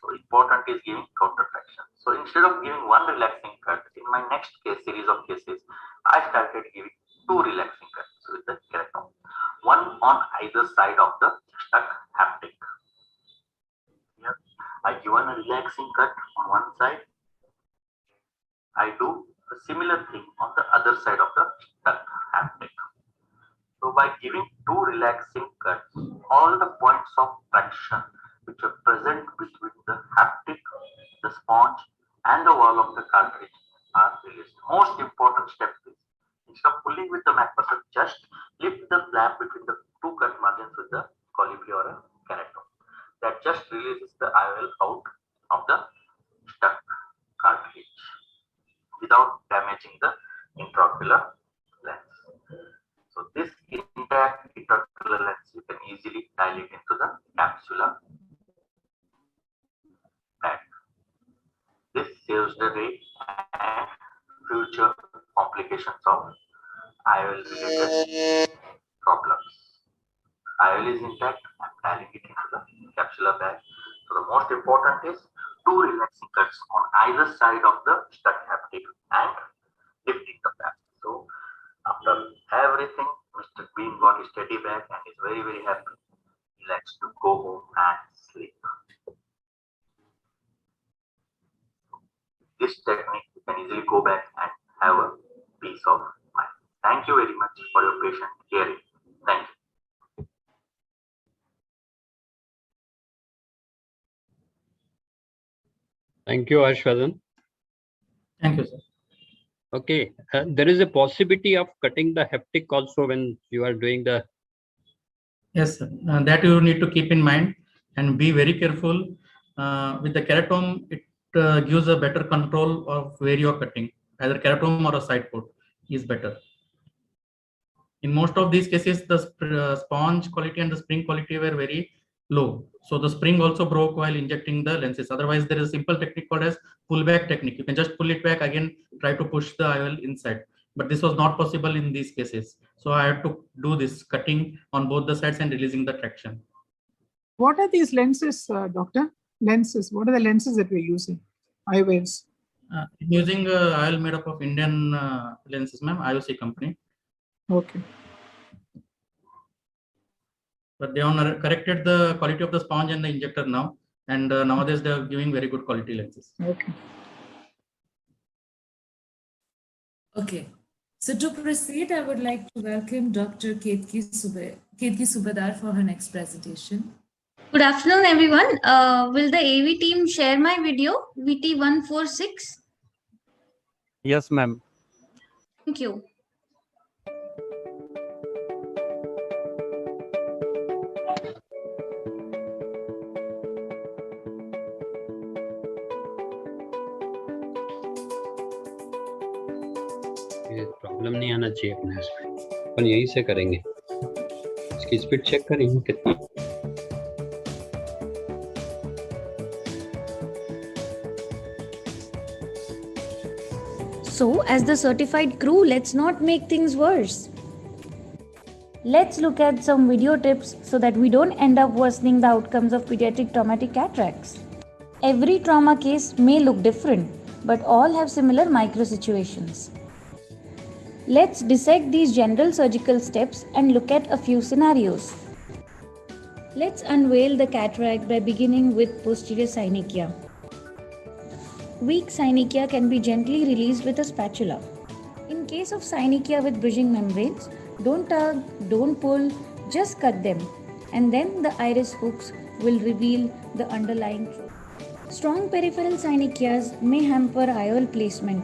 Speaker 18: So important is giving counter traction. So instead of giving one relaxing cut, in my next case series of cases, I started giving two relaxing cuts with the keratome. One on either side of the stuck haptic. Here I give one a relaxing cut on one side. I do a similar thing on the other side of the stuck haptic. So by giving two relaxing cuts, all the points of traction which are present between the haptic, the sponge and the wall of the cartridge are released. Most important step is, instead of pulling with the McPherson, just lift the flap between the two cut margins with the colibri or a keratome. That just releases the IOL out of the stuck cartridge without damaging the intraocular lens. So this intact intraocular lens, you can easily dilate into the capsular bag. This saves the day and future complications of IOL related problems. IOL is intact, I'm dialing it into the capsular bag. So the most important is two relaxing cuts on either side of the stuck haptic and lifting the flap. So after everything, Mr. Bean got his teddy bag and is very, very happy. He likes to go home and sleep. This technique, you can easily go back and have a peace of mind. Thank you very much for your patient hearing. Thank you.
Speaker 5: Thank you, Ashwadan.
Speaker 13: Thank you, sir.
Speaker 5: Okay, there is a possibility of cutting the haptic also when you are doing the.
Speaker 13: Yes, sir. That you need to keep in mind and be very careful. With the keratome, it gives a better control of where you are cutting. Either keratome or a side port is better. In most of these cases, the sponge quality and the spring quality were very low. So the spring also broke while injecting the lenses. Otherwise, there is a simple technique called as pullback technique. You can just pull it back again, try to push the IOL inside. But this was not possible in these cases. So I had to do this cutting on both the sides and releasing the traction.
Speaker 2: What are these lenses, doctor? Lenses. What are the lenses that we're using? IOLs.
Speaker 13: Using IOL made up of Indian lenses, ma'am, IOC company.
Speaker 2: Okay.
Speaker 13: But they have corrected the quality of the sponge and the injector now. And nowadays they are giving very good quality lenses.
Speaker 2: Okay.
Speaker 1: Okay. So to proceed, I would like to welcome Dr. Ketki Subadar for her next presentation.
Speaker 9: Good afternoon, everyone. Will the AV team share my video, VT146?
Speaker 3: Yes, ma'am.
Speaker 9: Thank you.
Speaker 5: Problem नहीं आना चाहिए अपने इसमें, अपन यहीं से करेंगे. इसकी speed check करेंगे कितनी.
Speaker 19: So, as the certified crew, let's not make things worse. Let's look at some video tips so that we don't end up worsening the outcomes of pediatric traumatic cataracts. Every trauma case may look different, but all have similar micro situations. Let's dissect these general surgical steps and look at a few scenarios. Let's unveil the cataract by beginning with posterior synechia. Weak synechia can be gently released with a spatula. In case of synechia with bridging membranes, don't tug, don't pull, just cut them, and then the iris hooks will reveal the underlying truth. Strong peripheral synechias may hamper IOL placement,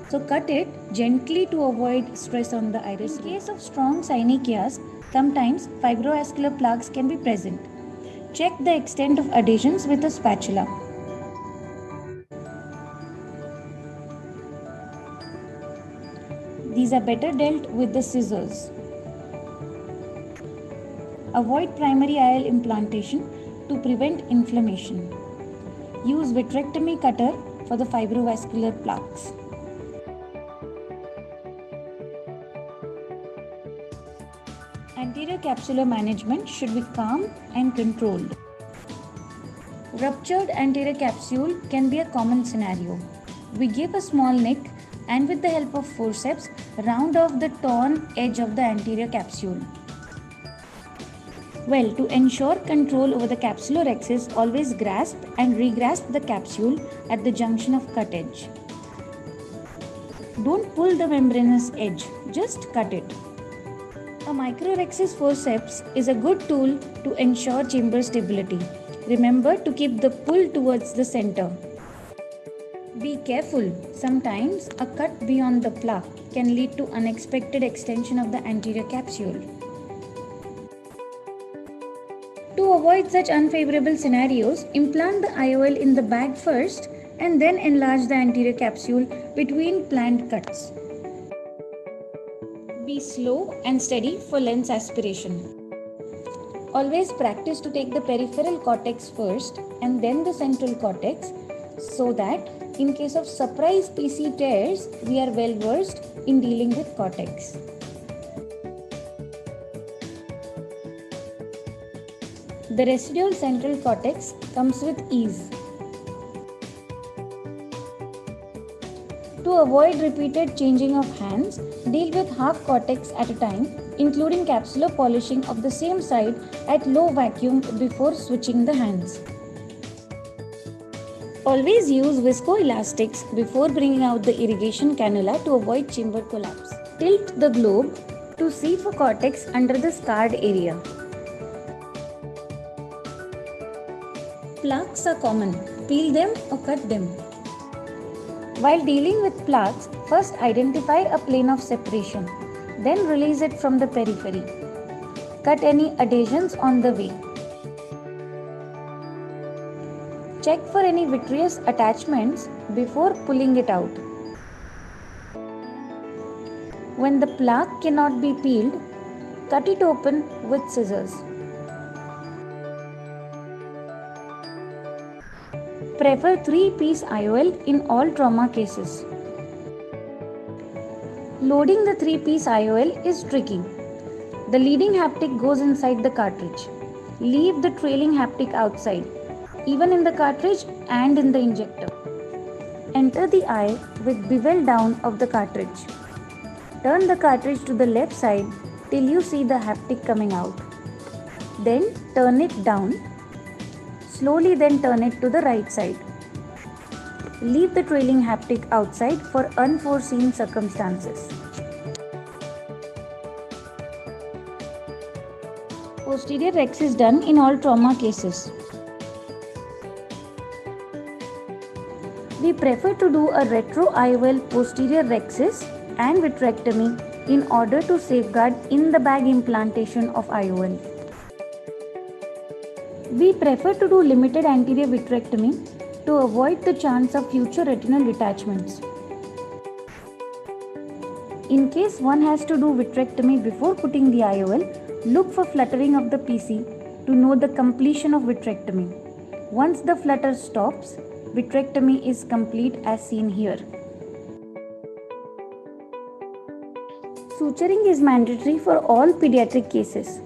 Speaker 19: so cut it gently to avoid stress on the iris. In case of strong synechias, sometimes fibrovascular plaques can be present. Check the extent of adhesions with a spatula. These are better dealt with the scissors. Avoid primary IOL implantation to prevent inflammation. Use vitrectomy cutter for the fibrovascular plaques. Anterior capsular management should be calm and controlled. Ruptured anterior capsule can be a common scenario. We give a small nick and with the help of forceps, round off the torn edge of the anterior capsule. Well, to ensure control over the capsular axis, always grasp and regrasp the capsule at the junction of cut edge. Don't pull the membranous edge, just cut it. A microrhexis forceps is a good tool to ensure chamber stability. Remember to keep the pull towards the center. Be careful, sometimes a cut beyond the plaque can lead to unexpected extension of the anterior capsule. To avoid such unfavorable scenarios, implant the IOL in the bag first and then enlarge the anterior capsule between planned cuts. Be slow and steady for lens aspiration. Always practice to take the peripheral cortex first and then the central cortex so that in case of surprise PC tears, we are well versed in dealing with cortex. The residual central cortex comes with ease. To avoid repeated changing of hands, deal with half cortex at a time, including capsular polishing of the same side at low vacuum before switching the hands. Always use viscoelastics before bringing out the irrigation cannula to avoid chamber collapse. Tilt the globe to see for cortex under the scarred area. Plaques are common. Peel them or cut them. While dealing with plaques, first identify a plane of separation, then release it from the periphery. Cut any adhesions on the way. Check for any vitreous attachments before pulling it out. When the plaque cannot be peeled, cut it open with scissors. Prefer 3-piece IOL in all trauma cases. Loading the 3-piece IOL is tricky. The leading haptic goes inside the cartridge. Leave the trailing haptic outside, even in the cartridge and in the injector. Enter the eye with bevel down of the cartridge. Turn the cartridge to the left side till you see the haptic coming out. Then turn it down. Slowly then turn it to the right side. Leave the trailing haptic outside for unforeseen circumstances. Posterior rex is done in all trauma cases. We prefer to do a retro IOL posterior rexis and vitrectomy in order to safeguard in the bag implantation of IOL. We prefer to do limited anterior vitrectomy to avoid the chance of future retinal detachments. In case one has to do vitrectomy before putting the IOL, look for fluttering of the PC to know the completion of vitrectomy. Once the flutter stops, vitrectomy is complete as seen here. Suturing is mandatory for all pediatric cases.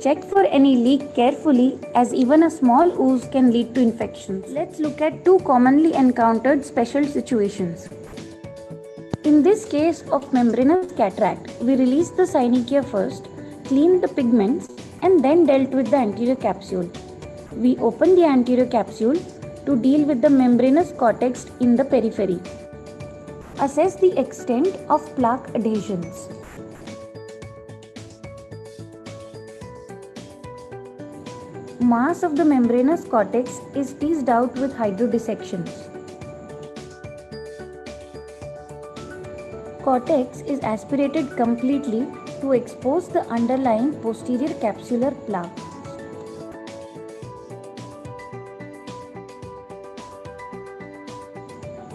Speaker 19: Check for any leak carefully, as even a small ooze can lead to infections. Let's look at two commonly encountered special situations. In this case of membranous cataract, we released the synechia first, cleaned the pigments, and then dealt with the anterior capsule. We opened the anterior capsule to deal with the membranous cortex in the periphery. Assess the extent of plaque adhesions. Mass of the membranous cortex is teased out with hydrodissections. Cortex is aspirated completely to expose the underlying posterior capsular plaque.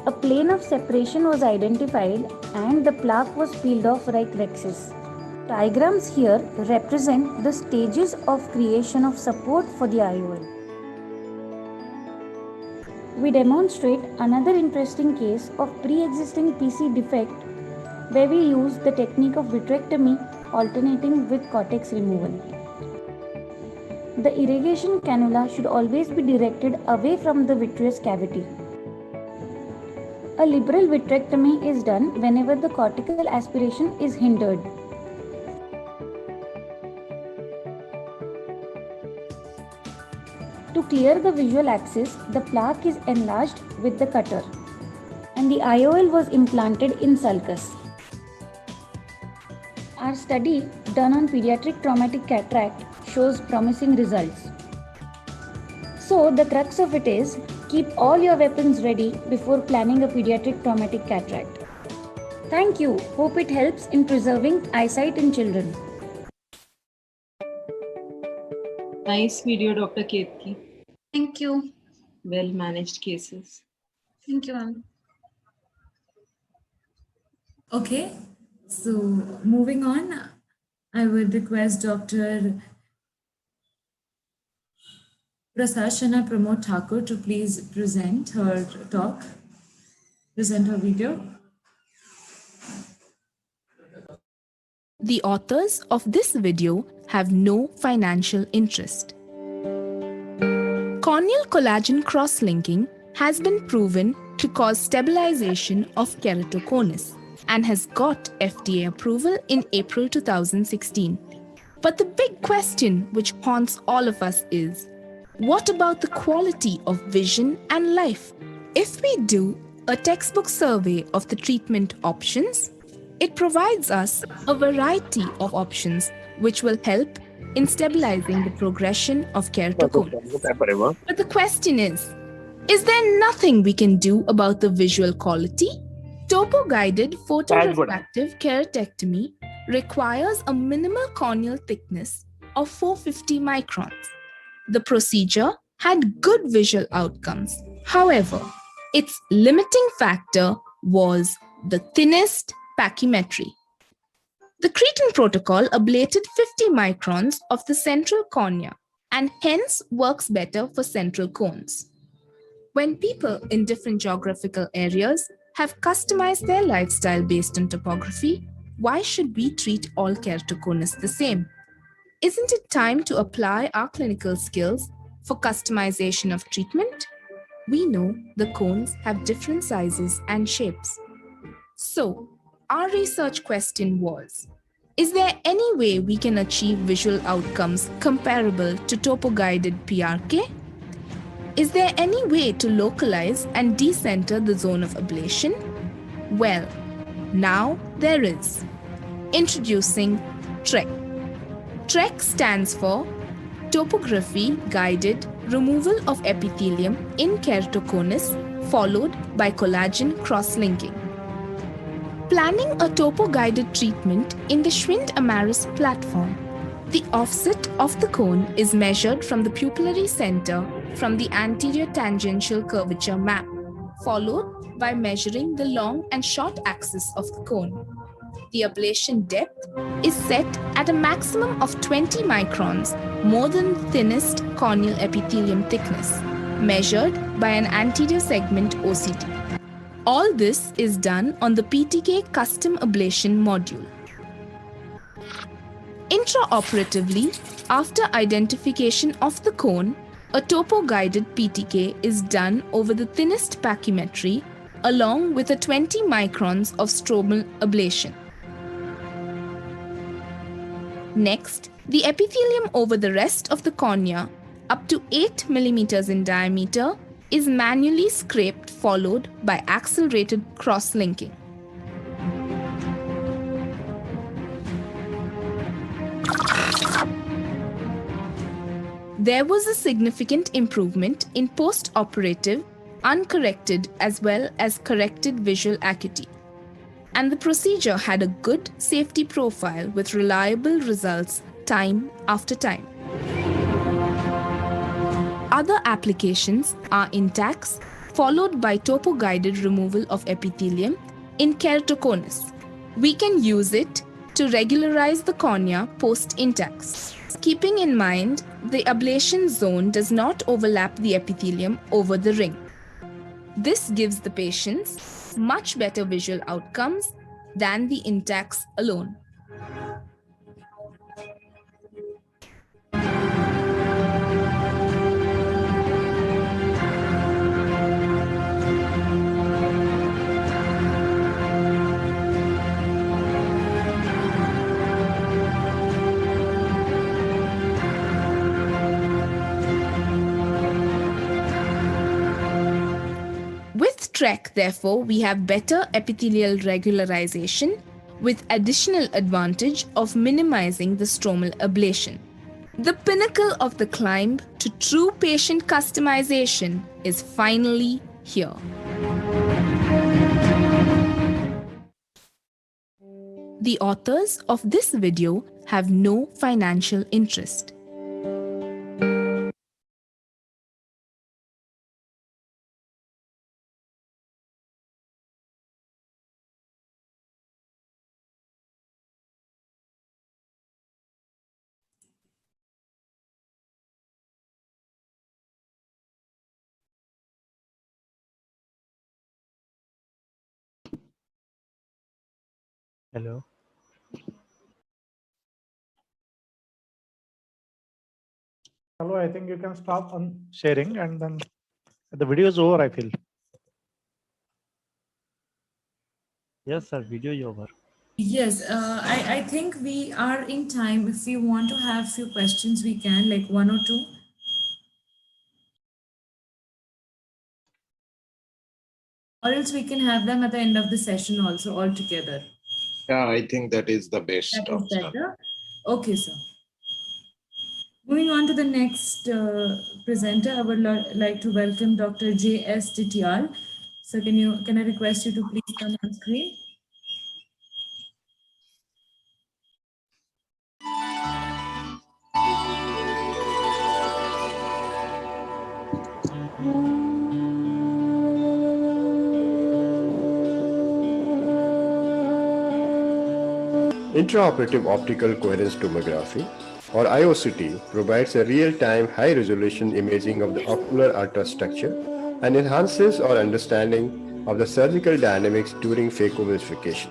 Speaker 19: A plane of separation was identified and the plaque was peeled off like rhexis. Diagrams here represent the stages of creation of support for the IOL. We demonstrate another interesting case of pre-existing PC defect where we use the technique of vitrectomy alternating with cortex removal. The irrigation cannula should always be directed away from the vitreous cavity. A liberal vitrectomy is done whenever the cortical aspiration is hindered. To clear the visual axis, the plaque is enlarged with the cutter, and the IOL was implanted in sulcus. Our study done on pediatric traumatic cataract shows promising results. So the crux of it is, keep all your weapons ready before planning a pediatric traumatic cataract. Thank you. Hope it helps in preserving eyesight in children.
Speaker 10: Nice video, Dr. Ketki.
Speaker 9: Thank you.
Speaker 10: Well managed cases.
Speaker 9: Thank you, ma'am.
Speaker 1: Okay, so moving on, I would request Dr. Prasashana Pramod Thakur to please present her talk, present her video.
Speaker 20: The authors of this video have no financial interest. Corneal collagen cross-linking has been proven to cause stabilization of keratoconus and has got FDA approval in April 2016. But the big question which haunts all of us is, what about the quality of vision and life? If we do a textbook survey of the treatment options, it provides us a variety of options which will help in stabilizing the progression of keratoconus. But the question is there nothing we can do about the visual quality? Topo-guided photorefractive keratectomy requires a minimal corneal thickness of 450 microns. The procedure had good visual outcomes. However, its limiting factor was the thinnest pachymetry. The Cretan protocol ablated 50 microns of the central cornea and hence works better for central cones. When people in different geographical areas have customized their lifestyle based on topography, why should we treat all keratoconus the same? Isn't it time to apply our clinical skills for customization of treatment? We know the cones have different sizes and shapes. So, our research question was, is there any way we can achieve visual outcomes comparable to topo-guided PRK? Is there any way to localize and decenter the zone of ablation? Well, now there is. Introducing TREC. TREC stands for Topography Guided Removal of Epithelium in Keratoconus, followed by collagen cross-linking. Planning a topo-guided treatment in the Schwind-Amaris platform. The offset of the cone is measured from the pupillary center from the anterior tangential curvature map, followed by measuring the long and short axis of the cone. The ablation depth is set at a maximum of 20 microns, more than the thinnest corneal epithelium thickness, measured by an anterior segment OCT. All this is done on the PTK custom ablation module. Intraoperatively, after identification of the cone, a topo-guided PTK is done over the thinnest pachymetry along with a 20 microns of stromal ablation. Next, the epithelium over the rest of the cornea, up to 8 mm in diameter, is manually scraped, followed by accelerated cross-linking. There was a significant improvement in post-operative, uncorrected as well as corrected visual acuity, and the procedure had a good safety profile with reliable results time after time. Other applications are intacs, followed by topo-guided removal of epithelium in keratoconus. We can use it to regularize the cornea post-intacs, keeping in mind the ablation zone does not overlap the epithelium over the ring. This gives the patients much better visual outcomes than the intacs alone. With TREC, therefore, we have better epithelial regularization with additional advantage of minimizing the stromal ablation. The pinnacle of the climb to true patient customization is finally here. The authors of this video have no financial interest.
Speaker 4: Hello. Hello, I think you can stop on sharing and then the video is over, I feel.
Speaker 3: Yes, sir. Video is over.
Speaker 1: Yes, I think we are in time. If we want to have few questions, we can, like 1 or 2. Or else we can have them at the end of the session also all together.
Speaker 16: Yeah, I think that is the best
Speaker 1: That is
Speaker 16: option.
Speaker 1: better. Okay, sir. Moving on to the next presenter, I would like to welcome Dr. J.S. Titial. So can I request you to please come on screen?
Speaker 21: Intraoperative optical coherence tomography, or IOCT, provides a real-time high-resolution imaging of the ocular ultrastructure and enhances our understanding of the surgical dynamics during phacoemulsification.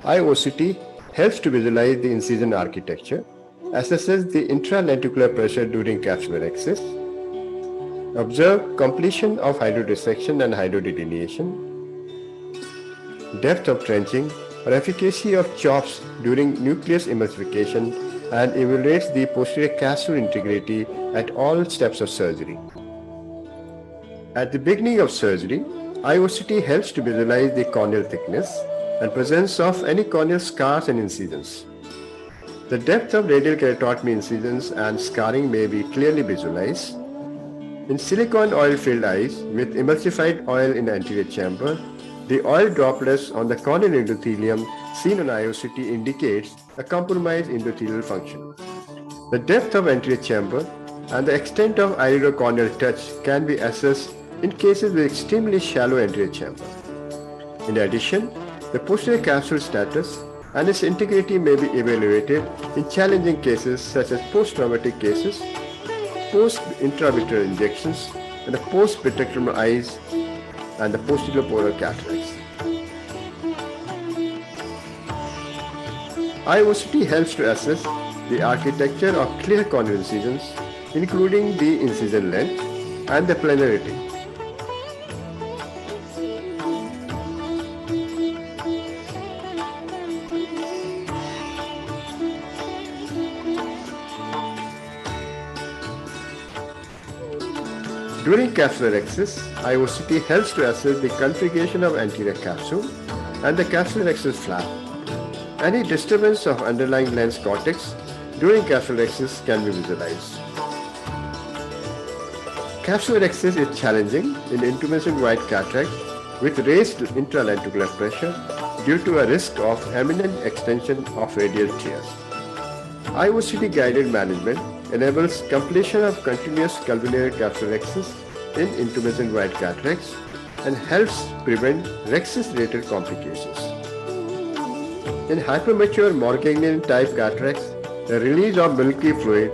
Speaker 21: IOCT helps to visualize the incision architecture, assesses the intralenticular pressure during capsulorhexis, observe completion of hydrodissection and hydrodelineation, depth of trenching, or efficacy of CHOPS during nucleus emulsification, and evaluates the posterior capsular integrity at all steps of surgery. At the beginning of surgery, IOCT helps to visualize the corneal thickness and presence of any corneal scars and incisions. The depth of radial keratotomy incisions and scarring may be clearly visualized. In silicone oil-filled eyes with emulsified oil in the anterior chamber, the oil droplets on the corneal endothelium seen on IOCT indicates a compromised endothelial function. The depth of anterior chamber and the extent of iridocorneal touch can be assessed in cases with extremely shallow anterior chamber. In addition, the posterior capsule status and its integrity may be evaluated in challenging cases such as post-traumatic cases, post-intravitreal injections, and the post-vitrectomy eyes and the posterior polar cataracts. IOCT helps to assess the architecture of clear corneal incisions, including the incision length and the planarity. During capsular access, IOCT helps to assess the configuration of anterior capsule and the capsular access flap. Any disturbance of underlying lens cortex during capsular access can be visualized. Capsular access is challenging in intumescent white cataract with raised intralenticular pressure due to a risk of eminent extension of radial tears. IOCT guided management enables completion of continuous calvulary capsular access in intumescent white cataracts and helps prevent rhexis-related complications. In hypermature Morgagnian type cataracts, the release of milky fluid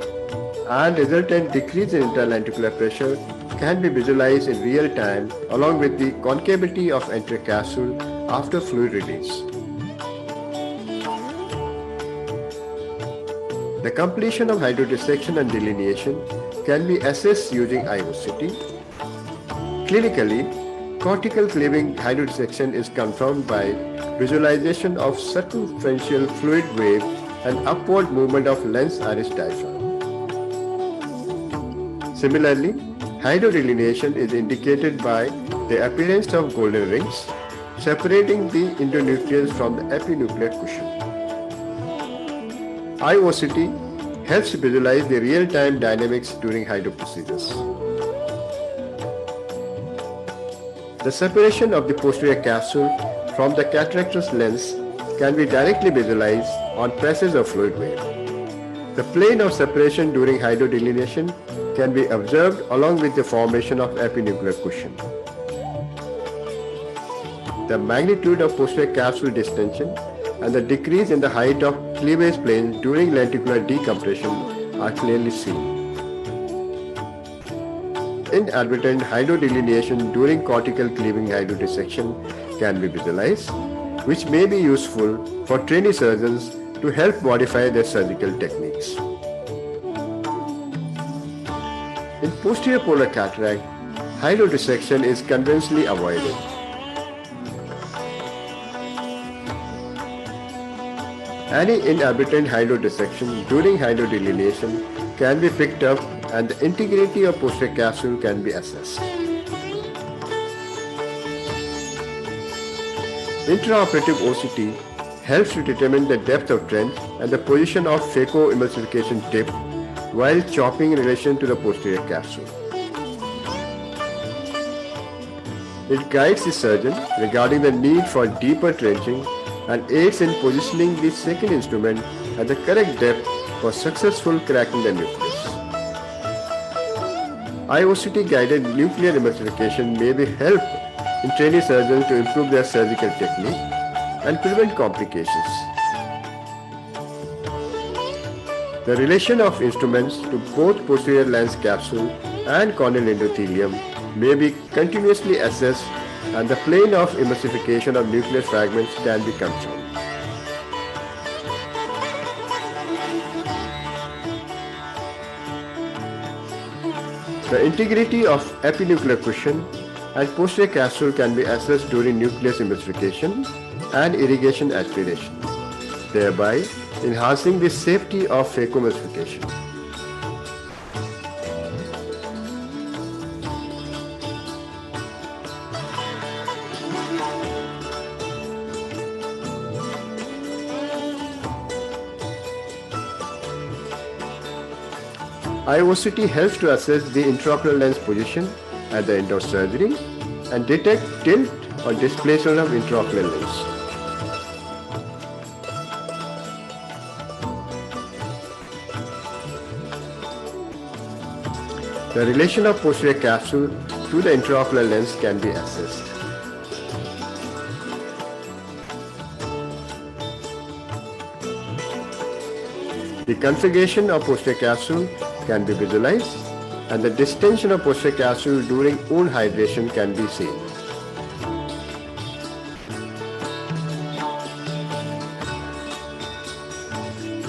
Speaker 21: and resultant decrease in intralenticular pressure can be visualized in real time along with the concavity of anterior capsule after fluid release. The completion of hydrodissection and delineation can be assessed using IOCT. Clinically, cortical cleaving hydrodissection is confirmed by visualization of circumferential fluid wave and upward movement of lens iris diaphragm. Similarly, hydrodelineation is indicated by the appearance of golden rings separating the endonucleus from the epinuclear cushion. IOCT helps visualize the real-time dynamics during hydro procedures. The separation of the posterior capsule from the cataractous lens can be directly visualized on passage of fluid wave. The plane of separation during hydrodelineation can be observed along with the formation of epinuclear cushion. The magnitude of posterior capsule distension and the decrease in the height of cleavage planes during lenticular decompression are clearly seen. Inadvertent hydrodelineation during cortical cleaving hydrodissection can be visualized, which may be useful for trainee surgeons to help modify their surgical techniques. In posterior polar cataract, hydrodissection is conventionally avoided. Any inadvertent hydrodissection during hydrodelineation can be picked up and the integrity of posterior capsule can be assessed. Intraoperative OCT helps to determine the depth of trench and the position of phacoemulsification tip while chopping in relation to the posterior capsule. It guides the surgeon regarding the need for deeper trenching and aids in positioning the second instrument at the correct depth for successful cracking the nucleus. IOCT guided nuclear emulsification may be help in training surgeons to improve their surgical technique and prevent complications. The relation of instruments to both posterior lens capsule and corneal endothelium may be continuously assessed and the plane of emulsification of nuclear fragments can be controlled. The integrity of epinuclear cushion and posterior capsule can be assessed during nucleus emulsification and irrigation aspiration, thereby enhancing the safety of phacoemulsification. IOCT helps to assess the intraocular lens position at the end of surgery and detect tilt or displacement of intraocular lens. The relation of posterior capsule to the intraocular lens can be assessed. The configuration of posterior capsule can be visualized and the distension of posterior capsule during wound hydration can be seen.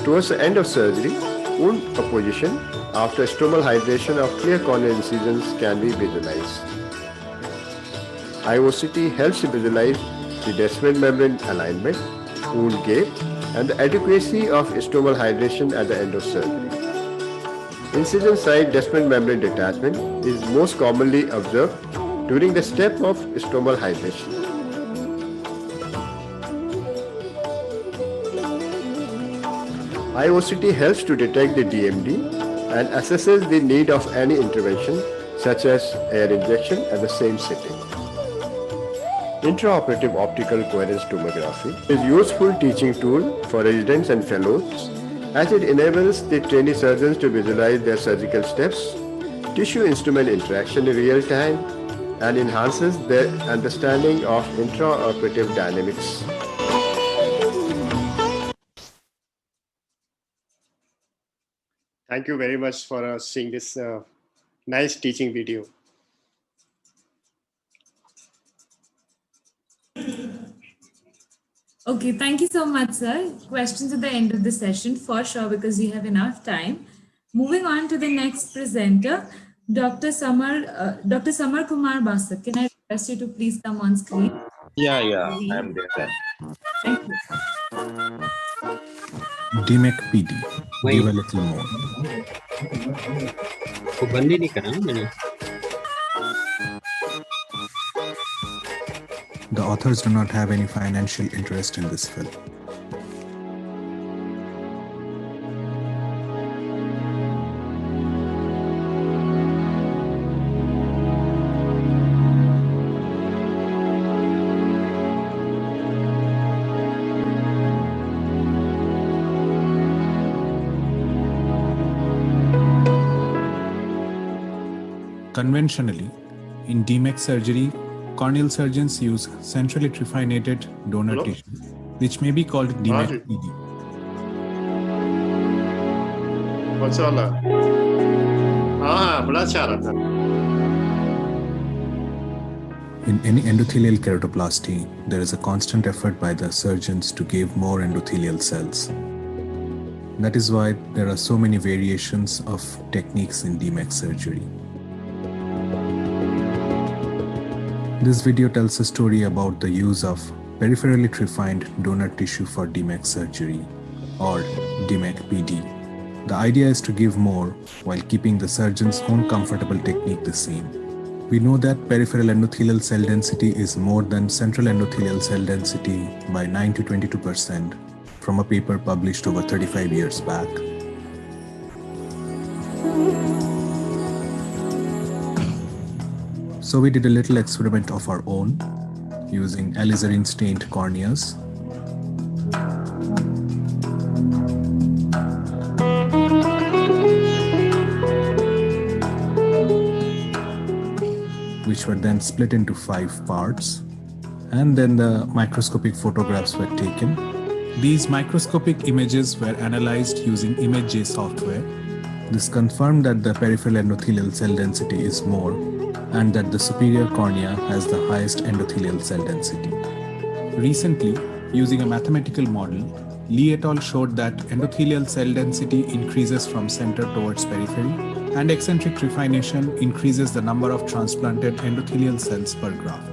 Speaker 21: Towards the end of surgery, wound apposition after stromal hydration of clear corneal incisions can be visualized. IOCT helps to visualize the descemet membrane alignment, wound gape, and the adequacy of stromal hydration at the end of surgery. Incision site descemet membrane detachment is most commonly observed during the step of stromal hydration. IOCT helps to detect the DMD and assesses the need of any intervention such as air injection at the same sitting. Intraoperative optical coherence tomography is a useful teaching tool for residents and fellows as it enables the trainee surgeons to visualize their surgical steps, tissue instrument interaction in real time, and enhances their understanding of intraoperative dynamics. Thank you very much for seeing this nice teaching video.
Speaker 1: Okay, thank you so much, sir. Questions at the end of the session for sure, because we have enough time. Moving on to the next presenter, Dr. Samar Kumar Basak. Can I request you to please come on screen?
Speaker 8: Yeah, I'm there.
Speaker 1: Thank you.
Speaker 22: DMEC PD. Give a little more.
Speaker 5: वो बंद ही नहीं करा मैंने.
Speaker 22: The authors do not have any financial interest in this film. Conventionally, in DMEC surgery, corneal surgeons use centrally trifinated donor tissue, which may be called DMEC PD.
Speaker 21: What's all that? बड़ा अच्छा रहा था.
Speaker 22: In any endothelial keratoplasty, there is a constant effort by the surgeons to give more endothelial cells. That is why there are so many variations of techniques in DMEC surgery. This video tells a story about the use of peripherally triffined donor tissue for DMEC surgery, or DMEC PD. The idea is to give more while keeping the surgeon's own comfortable technique the same. We know that peripheral endothelial cell density is more than central endothelial cell density by 9 to 22% from a paper published over 35 years back. So we did a little experiment of our own using alizarin stained corneas. Which were then split into 5 parts, and then the microscopic photographs were taken. These microscopic images were analyzed using ImageJ software. This confirmed that the peripheral endothelial cell density is more, and that the superior cornea has the highest endothelial cell density. Recently, using a mathematical model, Lee et al. Showed that endothelial cell density increases from center towards periphery, and eccentric triffination increases the number of transplanted endothelial cells per graft.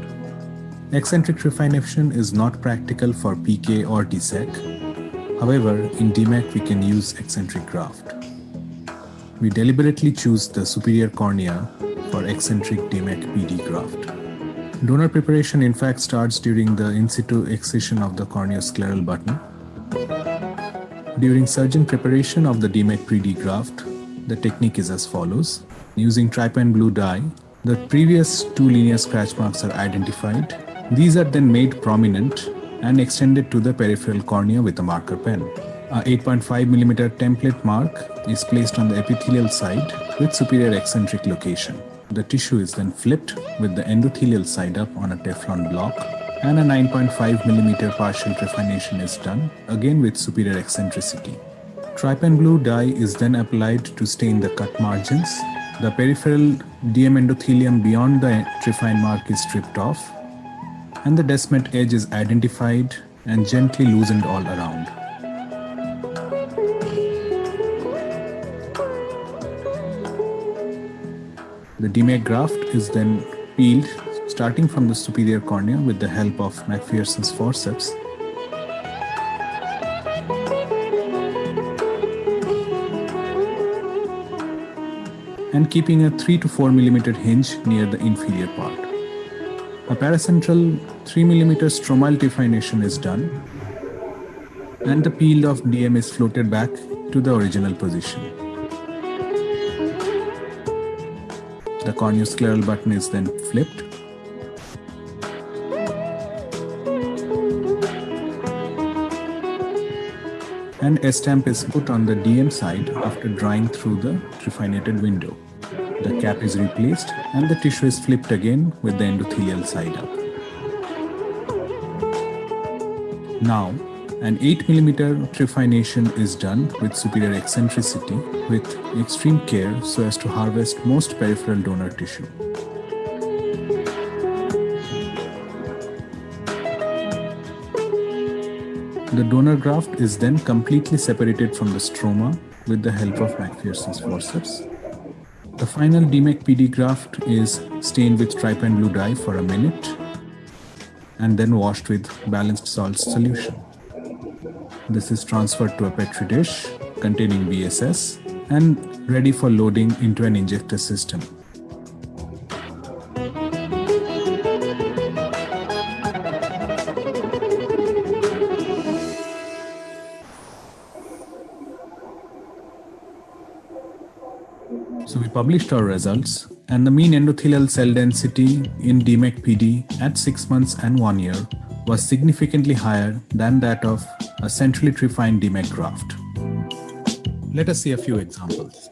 Speaker 22: Eccentric triffination is not practical for PK or DSEC. However, in DMEC we can use eccentric graft. We deliberately choose the superior cornea for eccentric DMEC PD graft. Donor preparation in fact starts during the in situ excision of the corneoscleral button. During surgeon preparation of the DMEC PD graft, the technique is as follows. Using trypan blue dye, the previous 2 linear scratch marks are identified. These are then made prominent and extended to the peripheral cornea with a marker pen. A 8.5 mm template mark is placed on the epithelial side with superior eccentric location. The tissue is then flipped with the endothelial side up on a Teflon block, and a 9.5 mm partial triffination is done, again with superior eccentricity. Trypan blue dye is then applied to stain the cut margins. The peripheral DM endothelium beyond the trifine mark is stripped off, and the descemet edge is identified and gently loosened all around. The DMAC graft is then peeled starting from the superior cornea with the help of McPherson's forceps. And keeping a 3 to 4 millimeter hinge near the inferior part. A paracentral 3 millimeter stromal definition is done, and the peeled off DM is floated back to the original position. The corneoscleral button is then flipped. And a stamp is put on the DM side after drying through the trephinated window. The cap is replaced and the tissue is flipped again with the endothelial side up. Now, an 8 millimeter trephination is done with superior eccentricity with extreme care so as to harvest most peripheral donor tissue. The donor graft is then completely separated from the stroma with the help of McPherson's forceps. The final DMAC PD graft is stained with trypan blue dye for a minute and then washed with balanced salt solution. This is transferred to a petri dish containing BSS and ready for loading into an injector system. So we published our results, and the mean endothelial cell density in DMAC PD at 6 months and 1 year was significantly higher than that of a centrally trephined DMAC graft. Let us see a few examples.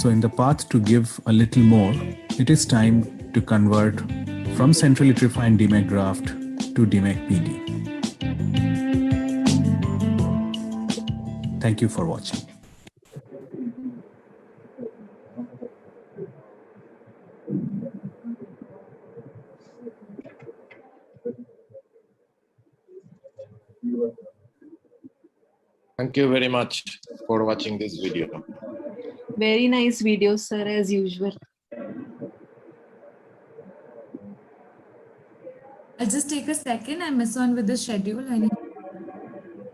Speaker 22: So in the path to give a little more, it is time to convert from centrally trephined DMAC graft to DMAC PD. Thank you for watching.
Speaker 16: Thank you very much for watching this video.
Speaker 10: Very nice video, sir, as usual.
Speaker 1: I'll just take a second. I miss on with the schedule. I need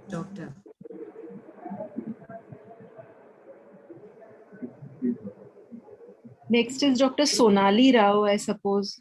Speaker 1: doctor.
Speaker 10: Next is Dr. Sonali Rao, I suppose.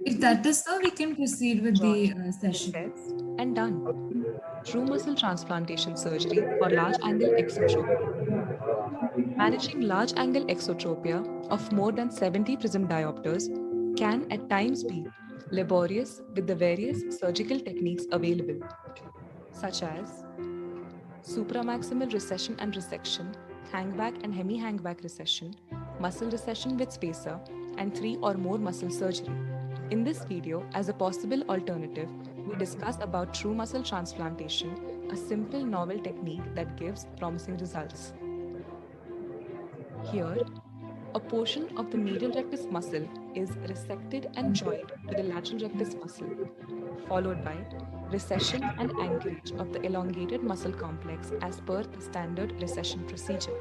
Speaker 1: If that is so, we can proceed with the session.
Speaker 12: And done. True muscle transplantation surgery for large angle exotropia. Managing large angle exotropia of more than 70 prism diopters can at times be laborious with the various surgical techniques available, such as supramaximal recession and resection, hangback and hemi-hangback recession, muscle recession with spacer, and 3 or more muscle surgery. In this video, as a possible alternative, we discuss about true muscle transplantation, a simple novel technique that gives promising results. Here, a portion of the medial rectus muscle is resected and joined to the lateral rectus muscle, followed by recession and anchorage of the elongated muscle complex as per the standard recession procedure.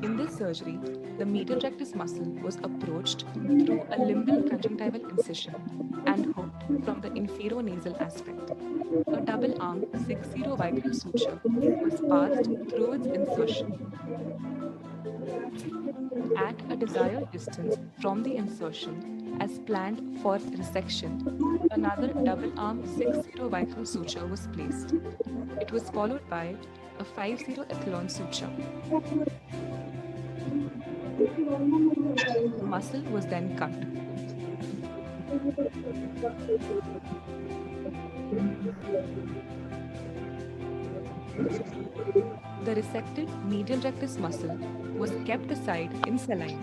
Speaker 12: In this surgery, the medial rectus muscle was approached through a limbal conjunctival incision and hooked from the inferonasal aspect. A double-arm 6-0 Vicryl suture was passed through its insertion. At a desired distance from the insertion, as planned for resection, another double-arm 6-0 Vicryl suture was placed. It was followed by a 5-0 Athlon suture. The muscle was then cut. The resected medial rectus muscle was kept aside in saline.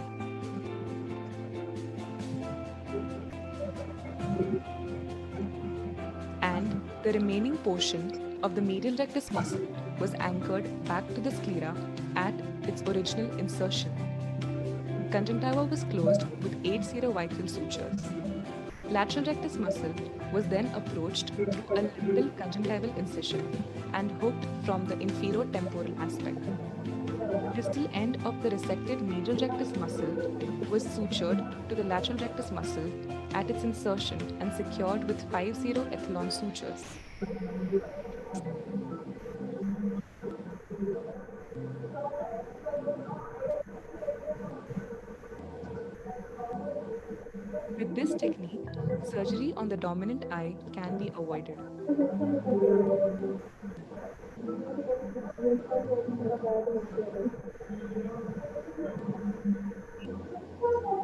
Speaker 12: And the remaining portion of the medial rectus muscle was anchored back to the sclera at its original insertion. Conjunctiva was closed with 8 serovitral sutures. Lateral rectus muscle was then approached through a limbal conjunctival incision and hooked from the inferotemporal aspect. The distal end of the resected medial rectus muscle was sutured to the lateral rectus muscle at its insertion and secured with 5-0-ethylon sutures. With this technique, surgery on the dominant eye can be avoided.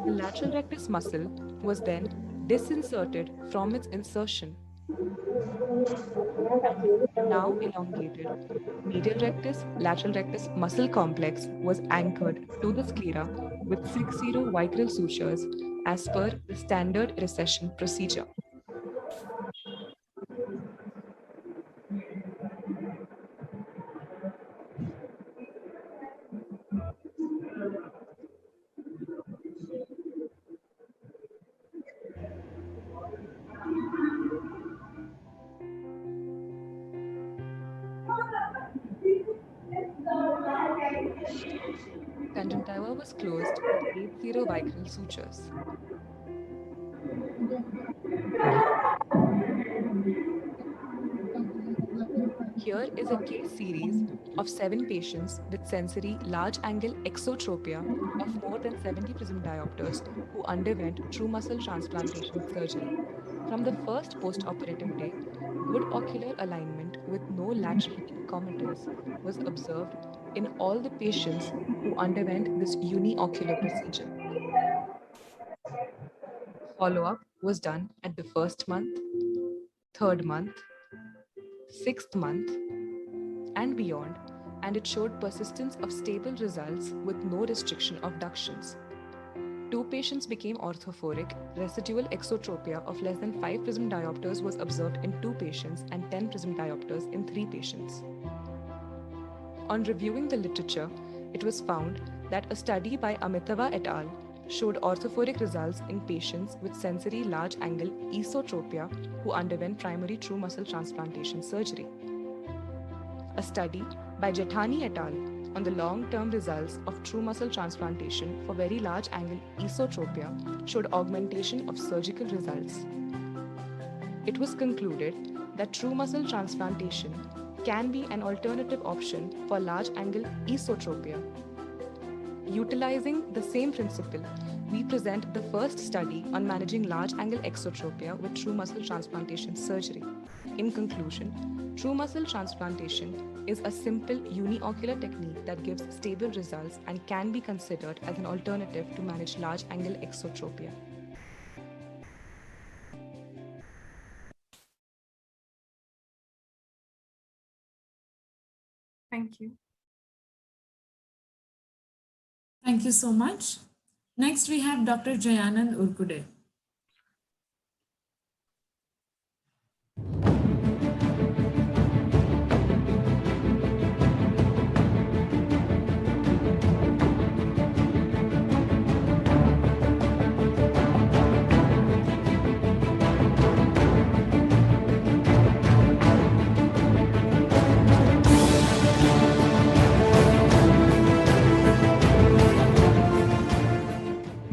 Speaker 12: The lateral rectus muscle was then disinserted from its insertion. Now elongated, medial rectus lateral rectus muscle complex was anchored to the sclera with 6-0-vitral sutures as per the standard recession procedure. Conjunctiva was closed with 8-0-vitral sutures. Here is a case series of 7 patients with sensory large-angle exotropia of more than 70 prism diopters who underwent true muscle transplantation surgery. From the first post-operative day, good ocular alignment with no lateral concomitants was observed in all the patients who underwent this uniocular procedure. Follow-up was done at the 1st month, 3rd month, 6th month, and beyond, and it showed persistence of stable results with no restriction of ductions. 2 patients became orthophoric. Residual exotropia of less than 5 prism diopters was observed in 2 patients and 10 prism diopters in 3 patients. On reviewing the literature, it was found that a study by Amitava et al. Showed orthophoric results in patients with sensory large-angle esotropia who underwent primary true muscle transplantation surgery. A study by Jethani et al. On the long-term results of true muscle transplantation for very large-angle esotropia showed augmentation of surgical results. It was concluded that true muscle transplantation can be an alternative option for large-angle esotropia. Utilizing the same principle, we present the first study on managing large-angle exotropia with true muscle transplantation surgery. In conclusion, true muscle transplantation is a simple uniocular technique that gives stable results and can be considered as an alternative to manage large-angle exotropia.
Speaker 1: Thank you. Thank you so much. Next, we have Dr. Jayanand Urkude.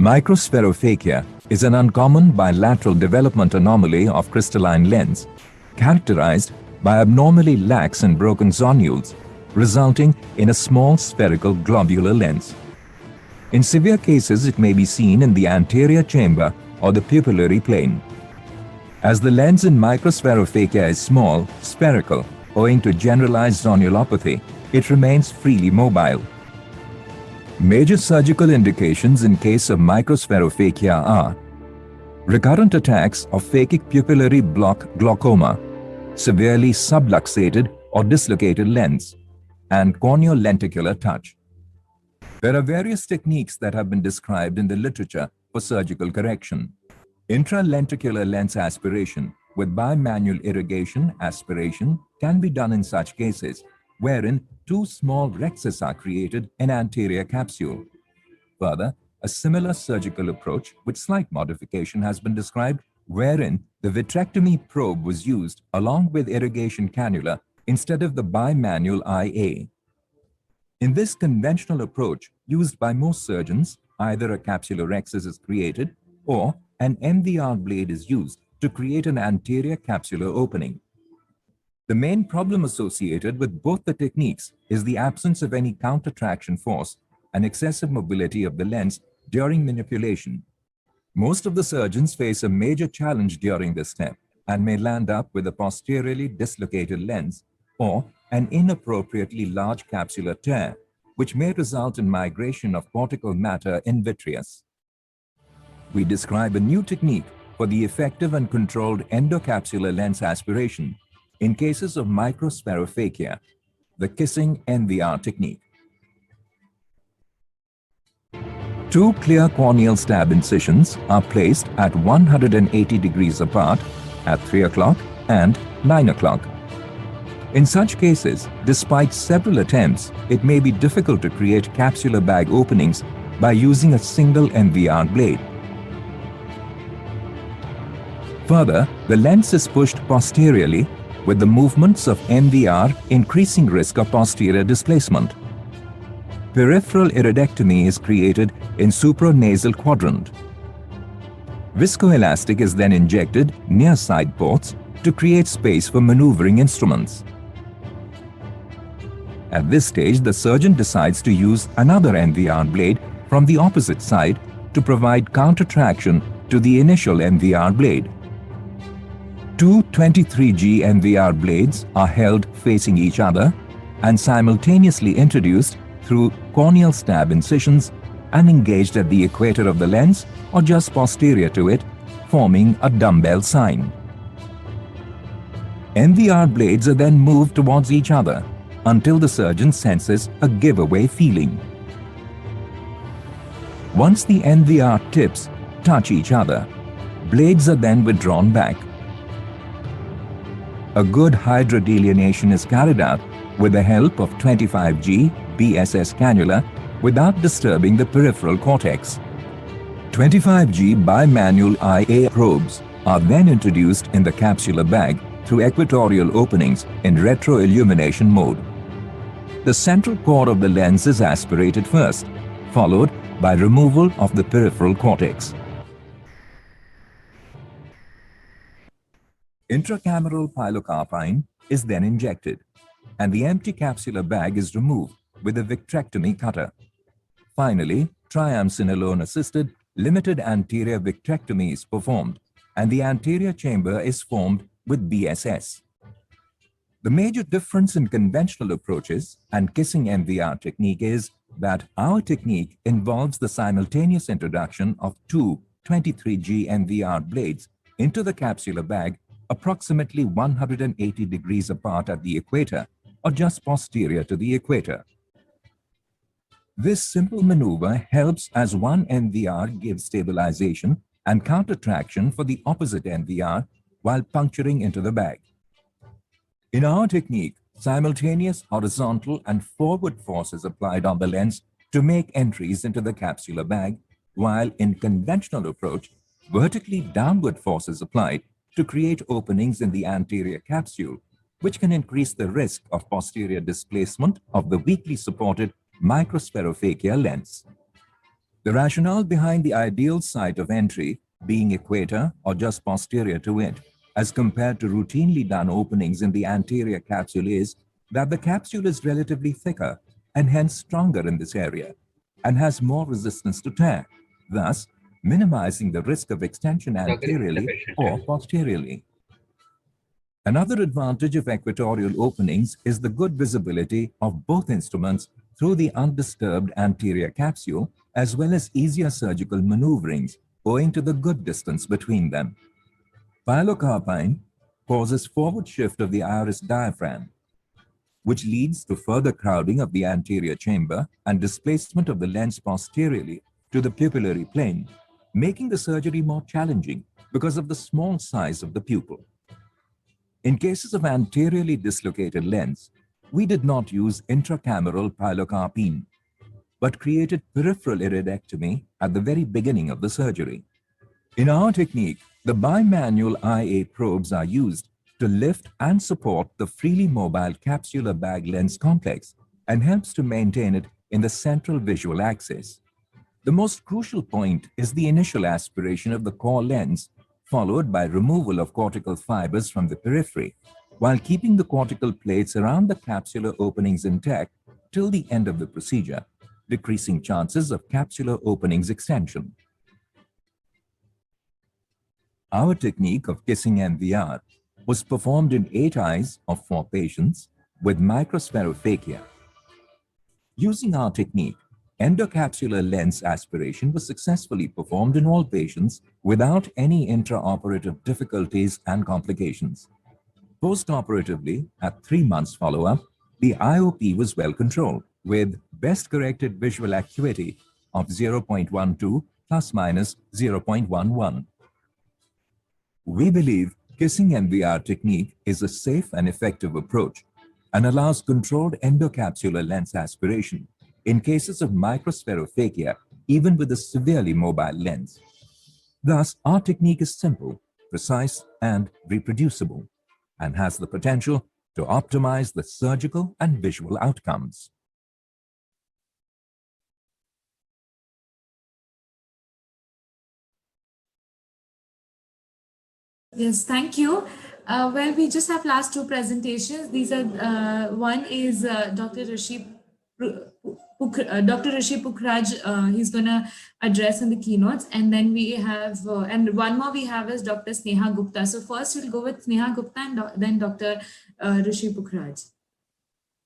Speaker 11: Microspherophakia is an uncommon bilateral development anomaly of crystalline lens, characterized by abnormally lax and broken zonules, resulting in a small spherical globular lens. In severe cases, it may be seen in the anterior chamber or the pupillary plane. As the lens in microspherophakia is small, spherical, owing to generalized zonulopathy, it remains freely mobile. Major surgical indications in case of microspherophakia are recurrent attacks of phakic pupillary block glaucoma, severely subluxated or dislocated lens, and corneolenticular touch. There are various techniques that have been described in the literature for surgical correction. Intralenticular lens aspiration with bimanual irrigation aspiration can be done in such cases wherein two small rexes are created in anterior capsule. Further, a similar surgical approach with slight modification has been described wherein the vitrectomy probe was used along with irrigation cannula instead of the bimanual IA. In this conventional approach used by most surgeons, either a capsulorhexis is created or an MVR blade is used to create an anterior capsular opening. The main problem associated with both the techniques is the absence of any countertraction force and excessive mobility of the lens during manipulation. Most of the surgeons face a major challenge during this step and may land up with a posteriorly dislocated lens or an inappropriately large capsular tear, which may result in migration of cortical matter in vitreous. We describe a new technique for the effective and controlled endocapsular lens aspiration in cases of microspherophakia, the kissing NVR technique. Two clear corneal stab incisions are placed at 180 degrees apart at 3 o'clock and 9 o'clock. In such cases, despite several attempts, it may be difficult to create capsular bag openings by using a single MVR blade. Further, the lens is pushed posteriorly with the movements of MVR increasing risk of posterior displacement. Peripheral iridectomy is created in supranasal quadrant. Viscoelastic is then injected near side ports to create space for maneuvering instruments. At this stage, the surgeon decides to use another MVR blade from the opposite side to provide counter-traction to the initial MVR blade. Two 23G MVR blades are held facing each other and simultaneously introduced through corneal stab incisions and engaged at the equator of the lens or just posterior to it, forming a dumbbell sign. MVR blades are then moved towards each other until the surgeon senses a giveaway feeling. Once the MVR tips touch each other, blades are then withdrawn back. A good hydrodelineation is carried out with the help of 25G BSS cannula without disturbing the peripheral cortex. 25G bimanual IA probes are then introduced in the capsular bag through equatorial openings in retroillumination mode. The central core of the lens is aspirated first, followed by removal of the peripheral cortex. Intracameral pilocarpine is then injected, and the empty capsular bag is removed with a vitrectomy cutter. Finally, triamcinolone-assisted limited anterior vitrectomy is performed, and the anterior chamber is formed with BSS. The major difference in conventional approaches and kissing MVR technique is that our technique involves the simultaneous introduction of two 23G MVR blades into the capsular bag approximately 180 degrees apart at the equator or just posterior to the equator. This simple maneuver helps as one MVR gives stabilization and counter-traction for the opposite MVR while puncturing into the bag. In our technique, simultaneous horizontal and forward force is applied on the lens to make entries into the capsular bag, while in conventional approach, vertically downward force is applied to create openings in the anterior capsule, which can increase the risk of posterior displacement of the weakly supported microspherophakia lens. The rationale behind the ideal site of entry being equator or just posterior to it, as compared to routinely done openings in the anterior capsule, is that the capsule is relatively thicker and hence stronger in this area and has more resistance to tear, thus minimizing the risk of extension anteriorly or posteriorly. Another advantage of equatorial openings is the good visibility of both instruments through the undisturbed anterior capsule, as well as easier surgical maneuverings owing to the good distance between them. Pilocarpine causes forward shift of the iris diaphragm, which leads to further crowding of the anterior chamber and displacement of the lens posteriorly to the pupillary plane, making the surgery more challenging because of the small size of the pupil. In cases of anteriorly dislocated lens, we did not use intracameral pilocarpine, but created peripheral iridectomy at the very beginning of the surgery. In our technique, the bimanual IA probes are used to lift and support the freely mobile capsular bag lens complex and helps to maintain it in the central visual axis. The most crucial point is the initial aspiration of the core lens, followed by removal of cortical fibers from the periphery, while keeping the cortical plates around the capsular openings intact till the end of the procedure, decreasing chances of capsular openings extension. Our technique of kissing MVR was performed in 8 eyes of 4 patients with microspherophakia. Using our technique, endocapsular lens aspiration was successfully performed in all patients without any intraoperative difficulties and complications. Postoperatively, at 3 months follow-up, the IOP was well controlled with best corrected visual acuity of 0.12 plus minus 0.11. We believe kissing MVR technique is a safe and effective approach and allows controlled endocapsular lens aspiration in cases of microspherophakia, even with a severely mobile lens. Thus, our technique is simple, precise, and reproducible, and has the potential to optimize the surgical and visual outcomes.
Speaker 1: Yes, thank you. Well, we just have last 2 presentations. These are, one is Dr. Rishi Pukhraj. He's going to address in the keynotes. And then we have, and one more we have is Dr. Sneha Gupta. So first we'll go with Sneha Gupta and then Dr. Rishi Pukhraj.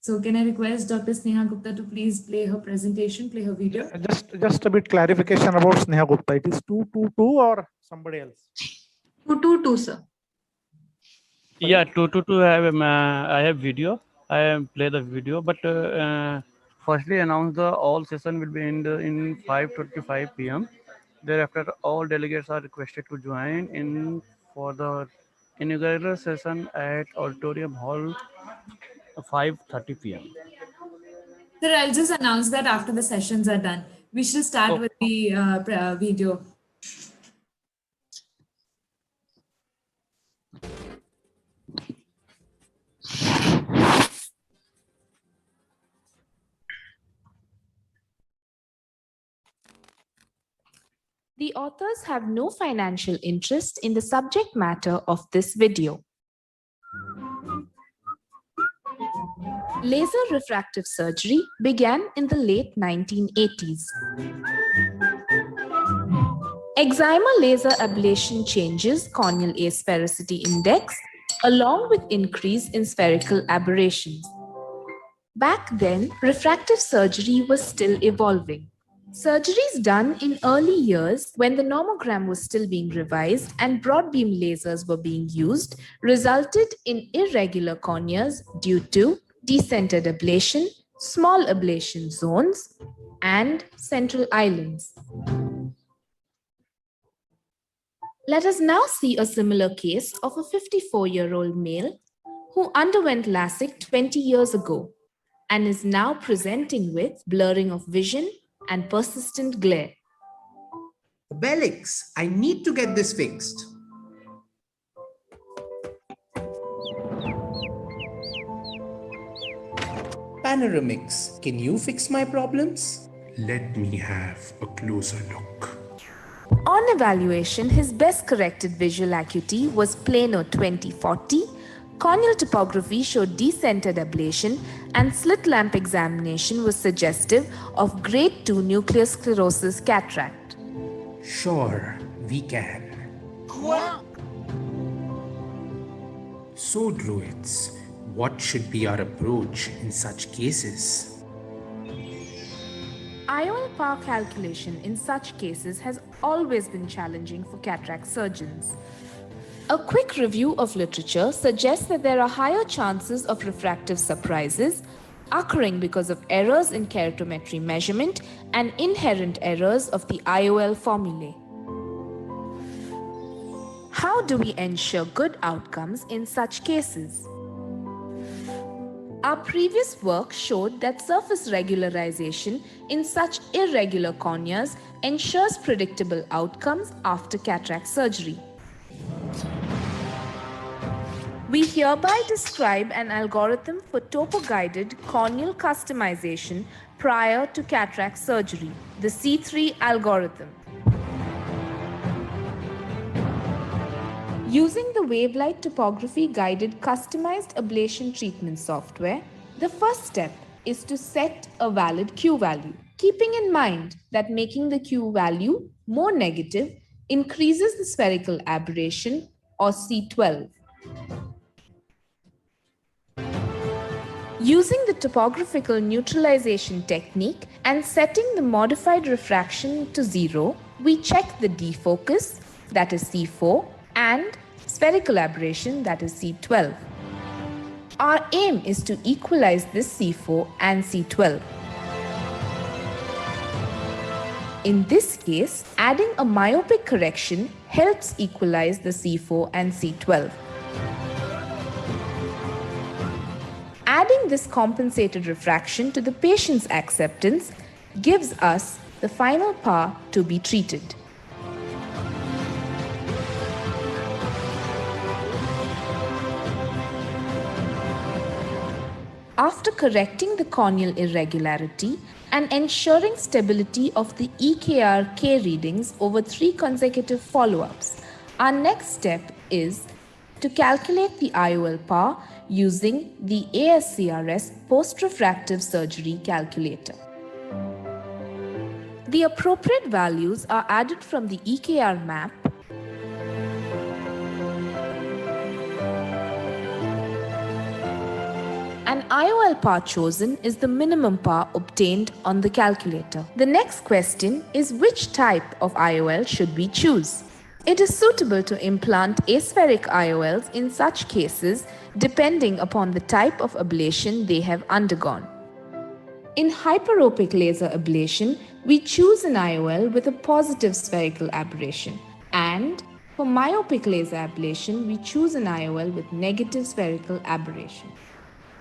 Speaker 1: So can I request Dr. Sneha Gupta to please play her presentation, play her video?
Speaker 4: Just a bit clarification about Sneha Gupta. It is 222 or somebody else?
Speaker 7: 222, sir.
Speaker 3: Yeah, 222. I have video. I have play the video, but firstly announce the all session will be in 5:25 p.m. Thereafter, all delegates are requested to join in for the inaugural session at Auditorium Hall 5:30 p.m.
Speaker 1: Sir, I'll just announce that after the sessions are done. We should start with the video.
Speaker 20: The authors have no financial interest in the subject matter of this video. Laser refractive surgery began in the late 1980s. Excimer laser ablation changes corneal asphericity index along with increase in spherical aberrations. Back then, refractive surgery was still evolving. Surgeries done in early years when the nomogram was still being revised and broadbeam lasers were being used resulted in irregular corneas due to decentered ablation, small ablation zones, and central islands. Let us now see a similar case of a 54-year-old male who underwent LASIK 20 years ago and is now presenting with blurring of vision and persistent glare.
Speaker 14: Obelix, I need to get this fixed. Panoramix, can you fix my problems?
Speaker 15: Let me have a closer look.
Speaker 20: On evaluation, his best corrected visual acuity was Plano 2040, corneal topography showed decentered ablation, and slit lamp examination was suggestive of grade 2 nuclear sclerosis cataract.
Speaker 14: Sure, we can. So, Druids, what should be our approach in such cases?
Speaker 20: IOL power calculation in such cases has always been challenging for cataract surgeons. A quick review of literature suggests that there are higher chances of refractive surprises occurring because of errors in keratometry measurement and inherent errors of the IOL formulae. How do we ensure good outcomes in such cases? Our previous work showed that surface regularization in such irregular corneas ensures predictable outcomes after cataract surgery. We hereby describe an algorithm for topo-guided corneal customization prior to cataract surgery, the C3 algorithm. Using the Wavelight topography guided customized ablation treatment software, the first step is to set a valid Q value, keeping in mind that making the Q value more negative increases the spherical aberration or C12. Using the topographical neutralization technique and setting the modified refraction to 0, we check the defocus, that is C4, and spherical aberration, that is C12. Our aim is to equalize this C4 and C12. In this case, adding a myopic correction helps equalize the C4 and C12. Adding this compensated refraction to the patient's acceptance gives us the final power to be treated. After correcting the corneal irregularity and ensuring stability of the EKR-K readings over 3 consecutive follow-ups, our next step is to calculate the IOL power using the ASCRS post-refractive surgery calculator. The appropriate values are added from the EKR map and IOL power chosen is the minimum power obtained on the calculator. The next question is which type of IOL should we choose? It is suitable to implant aspheric IOLs in such cases depending upon the type of ablation they have undergone. In hyperopic laser ablation, we choose an IOL with a positive spherical aberration, and for myopic laser ablation, we choose an IOL with negative spherical aberration.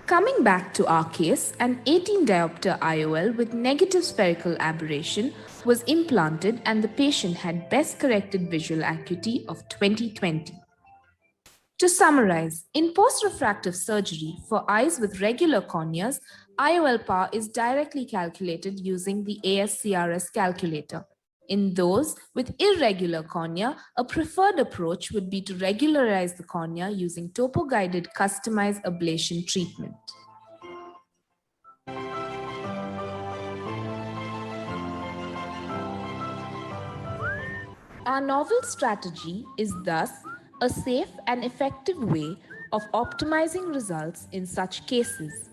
Speaker 20: Coming back to our case, an 18 diopter IOL with negative spherical aberration was implanted and the patient had best corrected visual acuity of 20/20. To summarize, in post-refractive surgery for eyes with regular corneas, IOL power is directly calculated using the ASCRS calculator. In those with irregular cornea, a preferred approach would be to regularize the cornea using topo-guided customized ablation treatment. Our novel strategy is thus a safe and effective way of optimizing results in such cases.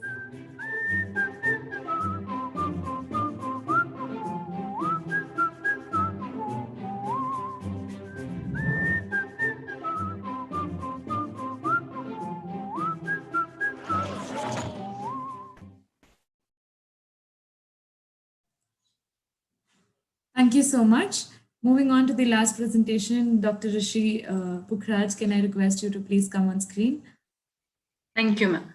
Speaker 1: Thank you so much. Moving on to the last presentation, Dr. Rishi Pukhraj, can I request you to please come on screen?
Speaker 7: Thank you, ma'am.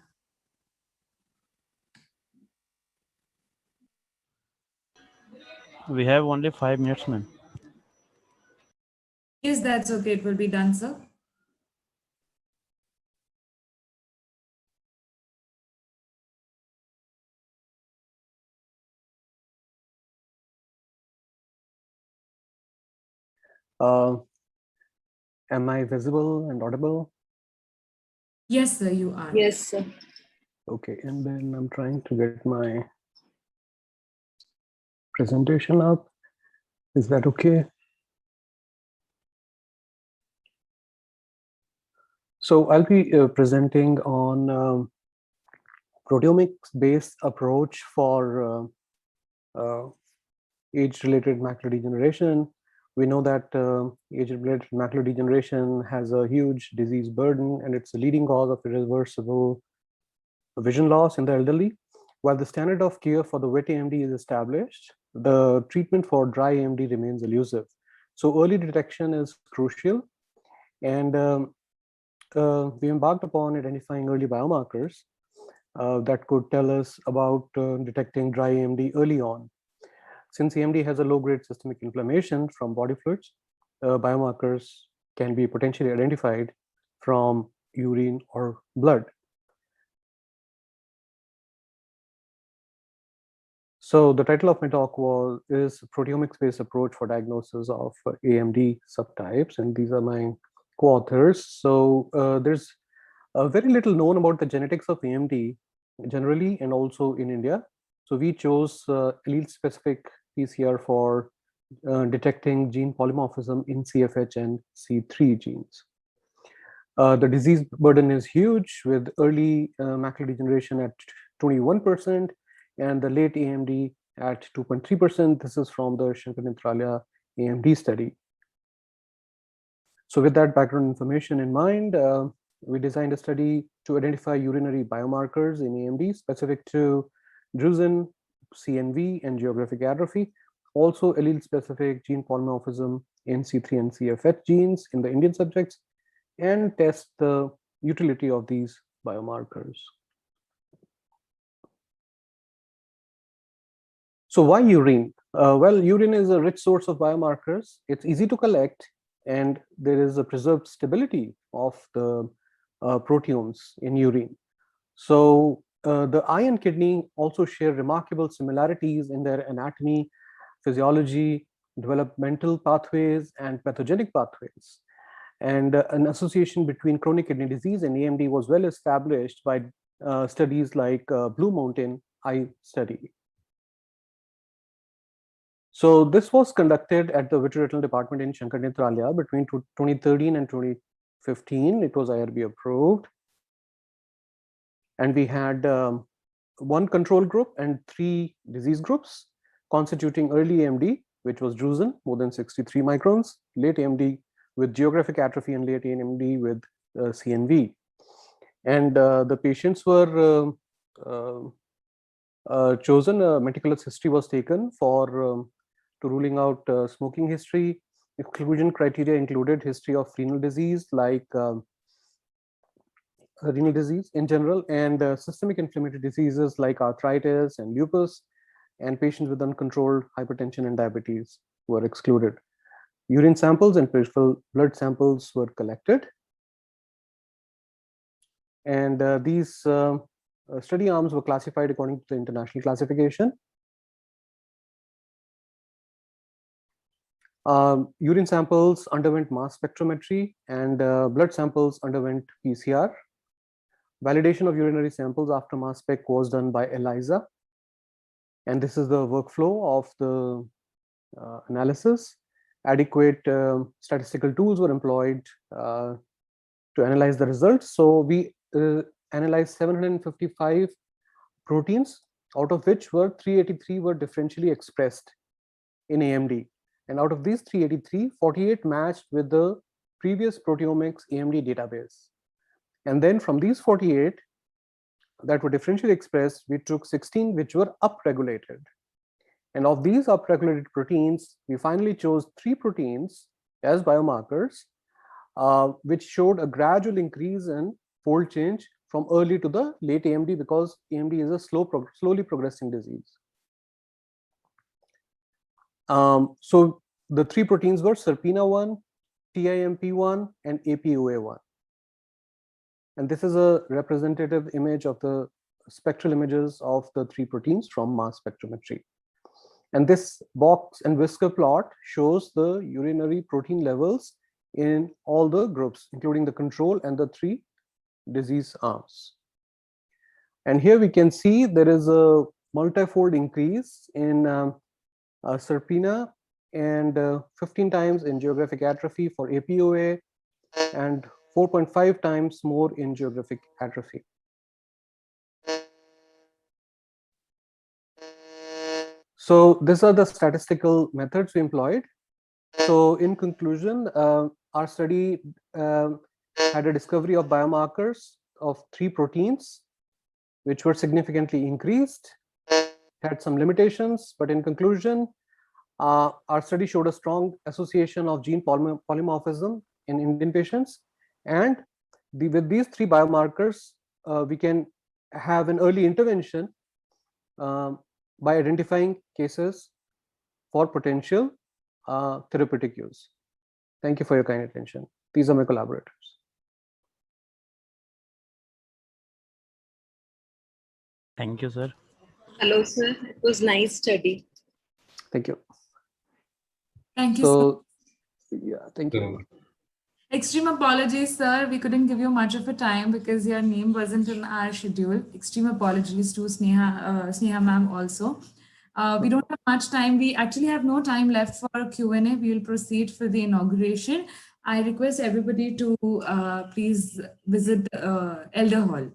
Speaker 3: We have only 5 minutes, ma'am.
Speaker 1: Yes, that's okay. It will be done, sir.
Speaker 6: Am I visible and audible?
Speaker 1: Yes, sir, you are.
Speaker 10: Yes, sir.
Speaker 6: Okay, and then I'm trying to get my presentation up. Is that okay? So I'll be presenting on proteomics-based approach for age-related macular degeneration. We know that age-related macular degeneration has a huge disease burden, and it's a leading cause of irreversible vision loss in the elderly. While the standard of care for the wet AMD is established, the treatment for dry AMD remains elusive. So early detection is crucial, and we embarked upon identifying early biomarkers that could tell us about detecting dry AMD early on. Since AMD has a low-grade systemic inflammation from body fluids, biomarkers can be potentially identified from urine or blood. So the title of my talk is Proteomics-Based Approach for Diagnosis of AMD Subtypes, and these are my co-authors. So there's very little known about the genetics of AMD generally and also in India. So we chose allele-specific PCR for detecting gene polymorphism in CFH and C3 genes. The disease burden is huge, with early macular degeneration at 21% and the late AMD at 2.3%. This is from the Shankar Nethralaya AMD study. So with that background information in mind, we designed a study to identify urinary biomarkers in AMD specific to drusen, CNV, and geographic atrophy. Also allele-specific gene polymorphism in C3 and CFH genes in the Indian subjects, and test the utility of these biomarkers. So why urine? Well, urine is a rich source of biomarkers. It's easy to collect, and there is a preserved stability of the proteomes in urine. So the eye and kidney also share remarkable similarities in their anatomy, physiology, developmental pathways, and pathogenic pathways. And an association between chronic kidney disease and AMD was well established by studies like Blue Mountain Eye Study. So this was conducted at the Vitreoretinal Department in Shankar Nethralaya between 2013 and 2015. It was IRB approved. And we had one control group and 3 disease groups constituting early AMD, which was drusen, more than 63 microns, late AMD with geographic atrophy, and late AMD with CNV. And the patients were chosen. A meticulous history was taken for to ruling out smoking history. Exclusion criteria included history of renal disease, like renal disease in general, and systemic inflammatory diseases like arthritis and lupus, and patients with uncontrolled hypertension and diabetes were excluded. Urine samples and peripheral blood samples were collected. And these study arms were classified according to the international classification. Urine samples underwent mass spectrometry, and blood samples underwent PCR. Validation of urinary samples after mass spec was done by ELISA. And this is the workflow of the analysis. Adequate statistical tools were employed to analyze the results. So we analyzed 755 proteins, out of which 383 were differentially expressed in AMD. And out of these 383, 48 matched with the previous proteomics AMD database. And then from these 48 that were differentially expressed, we took 16 which were upregulated. And of these upregulated proteins, we finally chose 3 proteins as biomarkers, which showed a gradual increase in fold change from early to the late AMD, because AMD is a slowly progressing disease. So the 3 proteins were SERPINA1, TIMP1, and APOA1. And this is a representative image of the spectral images of the 3 proteins from mass spectrometry. And this box and whisker plot shows the urinary protein levels in all the groups, including the control and the 3 disease arms. And here we can see there is a multifold increase in SERPINA, and 15 times in geographic atrophy for APOA, and 4.5 times more in geographic atrophy. So these are the statistical methods we employed. So in conclusion, our study had a discovery of biomarkers of 3 proteins, which were significantly increased, had some limitations, but in conclusion, our study showed a strong association of gene polymorphism in Indian patients. And with these 3 biomarkers, we can have an early intervention by identifying cases for potential therapeutic use. Thank you for your kind attention. These are my collaborators.
Speaker 3: Thank you, sir.
Speaker 10: Hello, sir. It was nice study.
Speaker 6: Thank you.
Speaker 1: Thank you.
Speaker 6: So, yeah, thank you.
Speaker 1: Extreme apologies, sir. We couldn't give you much of a time because your name wasn't in our schedule. Extreme apologies to Sneha ma'am also. We don't have much time. We actually have no time left for Q&A. We will proceed for the inauguration. I request everybody to please visit Elder Hall.